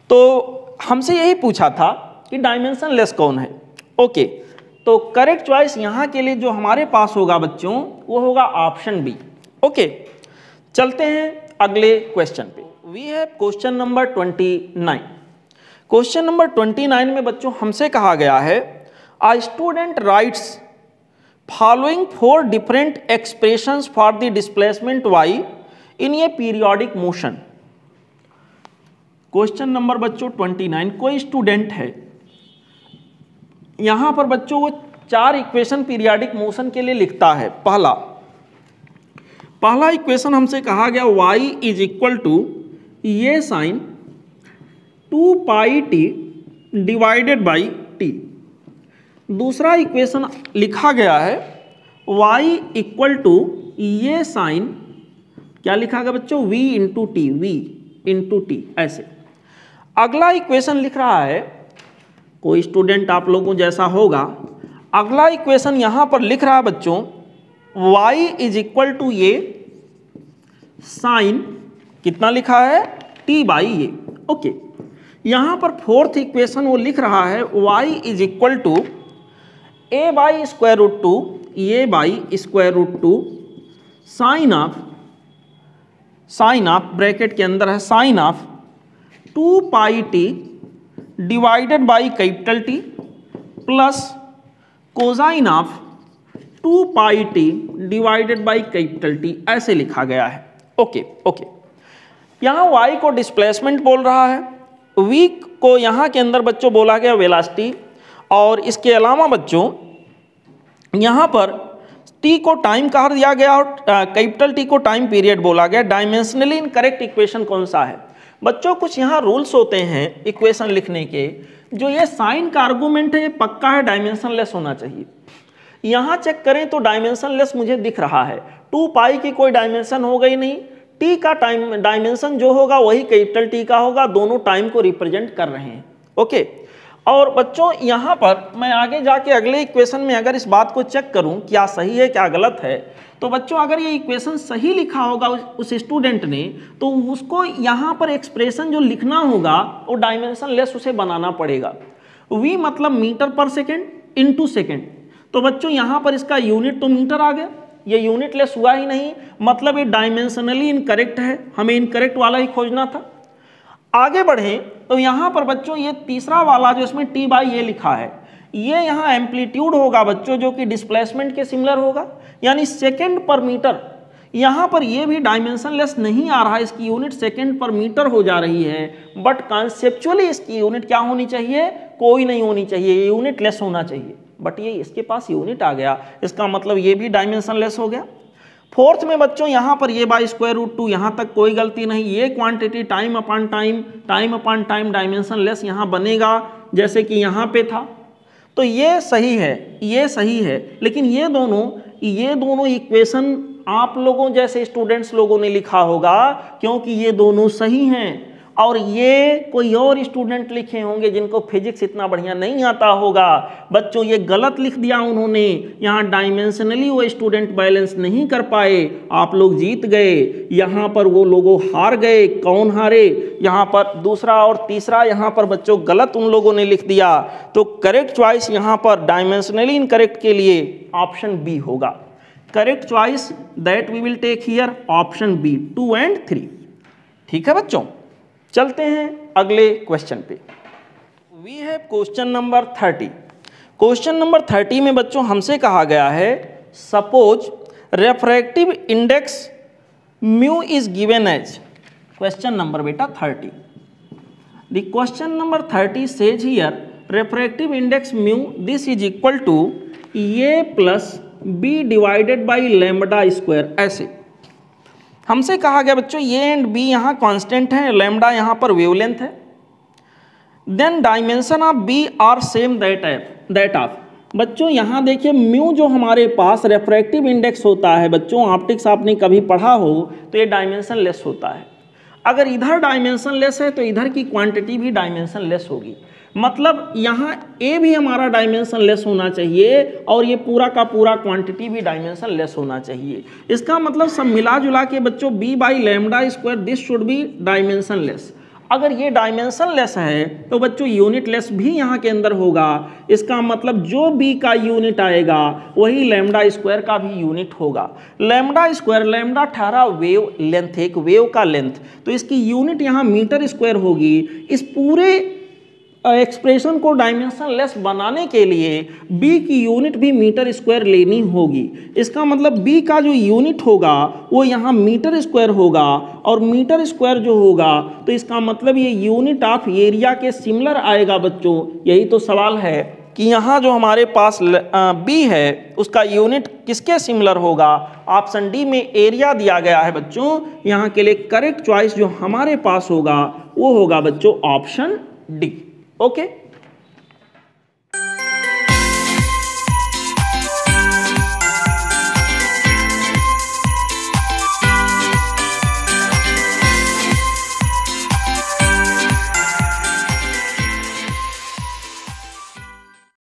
तो हमसे यही पूछा था कि डायमेंशन लेस कौन है। ओके, तो करेक्ट चॉइस यहाँ के लिए जो हमारे पास होगा बच्चों, वो होगा ऑप्शन बी। ओके, चलते हैं अगले क्वेश्चन पे। We have question number 29। Question number 29 में बच्चों हमसे कहा गया है a student writes following 4 different expressions for the displacement y in a periodic motion. Question number बच्चों 29, कोई स्टूडेंट है, यहां पर बच्चों वो 4 इक्वेशन पीरियोडिक मोशन के लिए लिखता है। पहला इक्वेशन हमसे कहा गया y इज इक्वल टू ये sine 2 pi T divided by t. दूसरा इक्वेशन लिखा गया है y इक्वल टू ये साइन, क्या लिखा गया बच्चों, v into t, v into t, ऐसे। अगला इक्वेशन लिख रहा है, कोई स्टूडेंट आप लोगों जैसा होगा, अगला इक्वेशन यहां पर लिख रहा है बच्चों y इज इक्वल टू ये साइन कितना लिखा है t बाई ये, ओके। यहां पर फोर्थ इक्वेशन वो लिख रहा है y is equal to a by square root two ये by square root two sine of bracket के अंदर है sine of 2 pi T divided by capital T plus cosine of 2 pi T divided by capital T, ऐसे लिखा गया है, okay okay. यहाँ y को डिस्प्लेसमेंट बोल रहा है, v को यहाँ के अंदर बच्चों बोला गया वेलोसिटी, और इसके अलावा बच्चों यहाँ पर t को टाइम कहा दिया गया और कैपिटल T को टाइम पीरियड बोला गया। डायमेंशनली इनकरेक्ट इक्वेशन कौन सा है बच्चों? कुछ यहाँ रूल्स होते हैं इक्वेशन लिखने के, जो ये साइन का आर्गूमेंट है ये पक्का है डायमेंशनलेस होना चाहिए। यहाँ चेक करें तो डायमेंशनलेस मुझे दिख रहा है, 2 पाई की कोई डायमेंशन होगा ही नहीं, टी का टाइम डायमेंशन जो होगा वही कैपिटल टी का होगा, दोनों टाइम को रिप्रेजेंट कर रहे हैं, ओके। और बच्चों यहाँ पर मैं आगे जाके अगले इक्वेशन में अगर इस बात को चेक करूँ क्या सही है क्या गलत है, तो बच्चों अगर ये इक्वेशन सही लिखा होगा उस स्टूडेंट ने, तो उसको यहाँ पर एक्सप्रेशन जो लिखना होगा वो डायमेंशन लेस उसे बनाना पड़ेगा। v मतलब मीटर पर सेकेंड इनटू सेकेंड, तो बच्चों यहाँ पर इसका यूनिट तो मीटर आ गया, ये यूनिट लेस हुआ ही नहीं, मतलब ये डायमेंशनली इनकरेक्ट है, हमें इनकरेक्ट वाला ही खोजना था। आगे बढ़ें तो यहाँ पर बच्चों ये तीसरा वाला जो इसमें टी बाई ये लिखा है, ये यहाँ एम्पलीट्यूड होगा बच्चों जो कि डिस्प्लेसमेंट के सिमिलर होगा, यानी सेकेंड पर मीटर। यहाँ पर ये भी डायमेंशन लेस नहीं आ रहा है, इसकी यूनिट सेकेंड पर मीटर हो जा रही है, बट कॉन्सेप्चुअली इसकी यूनिट क्या होनी चाहिए? कोई नहीं होनी चाहिए, ये यूनिट लेस होना चाहिए, बट ये इसके पास यूनिट आ गया, इसका मतलब ये भी डायमेंशन लेस हो गया। फोर्थ में बच्चों यहाँ पर ये बाई स्क्वायर रूट टू, यहाँ तक कोई गलती नहीं, ये quantity time upon time dimension less यहाँ बनेगा जैसे कि यहाँ पे था, तो ये सही है, लेकिन ये दोनों इक्वेशन आप लोगों जैसे स्टूडेंट्स लोगों ने लिखा होगा, क्योंकि ये दोनों सही हैं, और ये कोई और स्टूडेंट लिखे होंगे जिनको फिजिक्स इतना बढ़िया नहीं आता होगा। बच्चों ये गलत लिख दिया उन्होंने, यहाँ डायमेंशनली वो स्टूडेंट बैलेंस नहीं कर पाए, आप लोग जीत गए, यहाँ पर वो लोगों हार गए। कौन हारे? यहाँ पर दूसरा और तीसरा यहाँ पर बच्चों गलत उन लोगों ने लिख दिया, तो करेक्ट चॉइस यहाँ पर डायमेंशनली इनकरेक्ट के लिए ऑप्शन बी होगा। Correct choice that we will take here option B 2 और 3। ठीक है बच्चों, चलते हैं अगले क्वेश्चन पे। We have question number 30। Question number 30 में बच्चों हमसे कहा गया है suppose refractive index mu is given as, question number बेटा 30। The question number 30 says here refractive index mu this is equal to A plus B divided by lambda square, ऐसे हमसे कहा गया बच्चों ए एंड बी यहाँ constant है, lambda यहाँ पर वेवलेंथ है, then dimension of B are same that of. बच्चों यहाँ देखिए म्यू जो हमारे पास रेफ्रैक्टिव इंडेक्स होता है बच्चों, ऑप्टिक्स आपने कभी पढ़ा हो तो ये डायमेंशन लेस होता है। अगर इधर डायमेंशन लेस है तो इधर की क्वांटिटी भी डायमेंशन लेस होगी, मतलब यहाँ ए भी हमारा डायमेंशन लेस होना चाहिए और ये पूरा का पूरा क्वांटिटी भी डायमेंशन लेस होना चाहिए। इसका मतलब सब मिला जुला के बच्चों B by lambda square this should be dimensionless. अगर ये डायमेंशन लेस है तो बच्चों यूनिट लेस भी यहाँ के अंदर होगा, इसका मतलब जो बी का यूनिट आएगा वही लैम्बडा स्क्वायर का भी यूनिट होगा। लैम्बडा स्क्वायर, लैम्बडा ठहरा वेव लेंथ, एक वेव का लेंथ, तो इसकी यूनिट यहाँ मीटर स्क्वायर होगी। इस पूरे एक्सप्रेशन को डायमेंशन लेस बनाने के लिए b की यूनिट भी मीटर स्क्वायर लेनी होगी। इसका मतलब b का जो यूनिट होगा वो यहाँ मीटर स्क्वायर होगा, और मीटर स्क्वायर जो होगा तो इसका मतलब ये यूनिट ऑफ एरिया के सिमिलर आएगा बच्चों। यही तो सवाल है कि यहाँ जो हमारे पास b है उसका यूनिट किसके सिमिलर होगा। ऑप्शन डी में एरिया दिया गया है बच्चों, यहाँ के लिए करेक्ट चॉइस जो हमारे पास होगा वो होगा बच्चों ऑप्शन डी। ओके।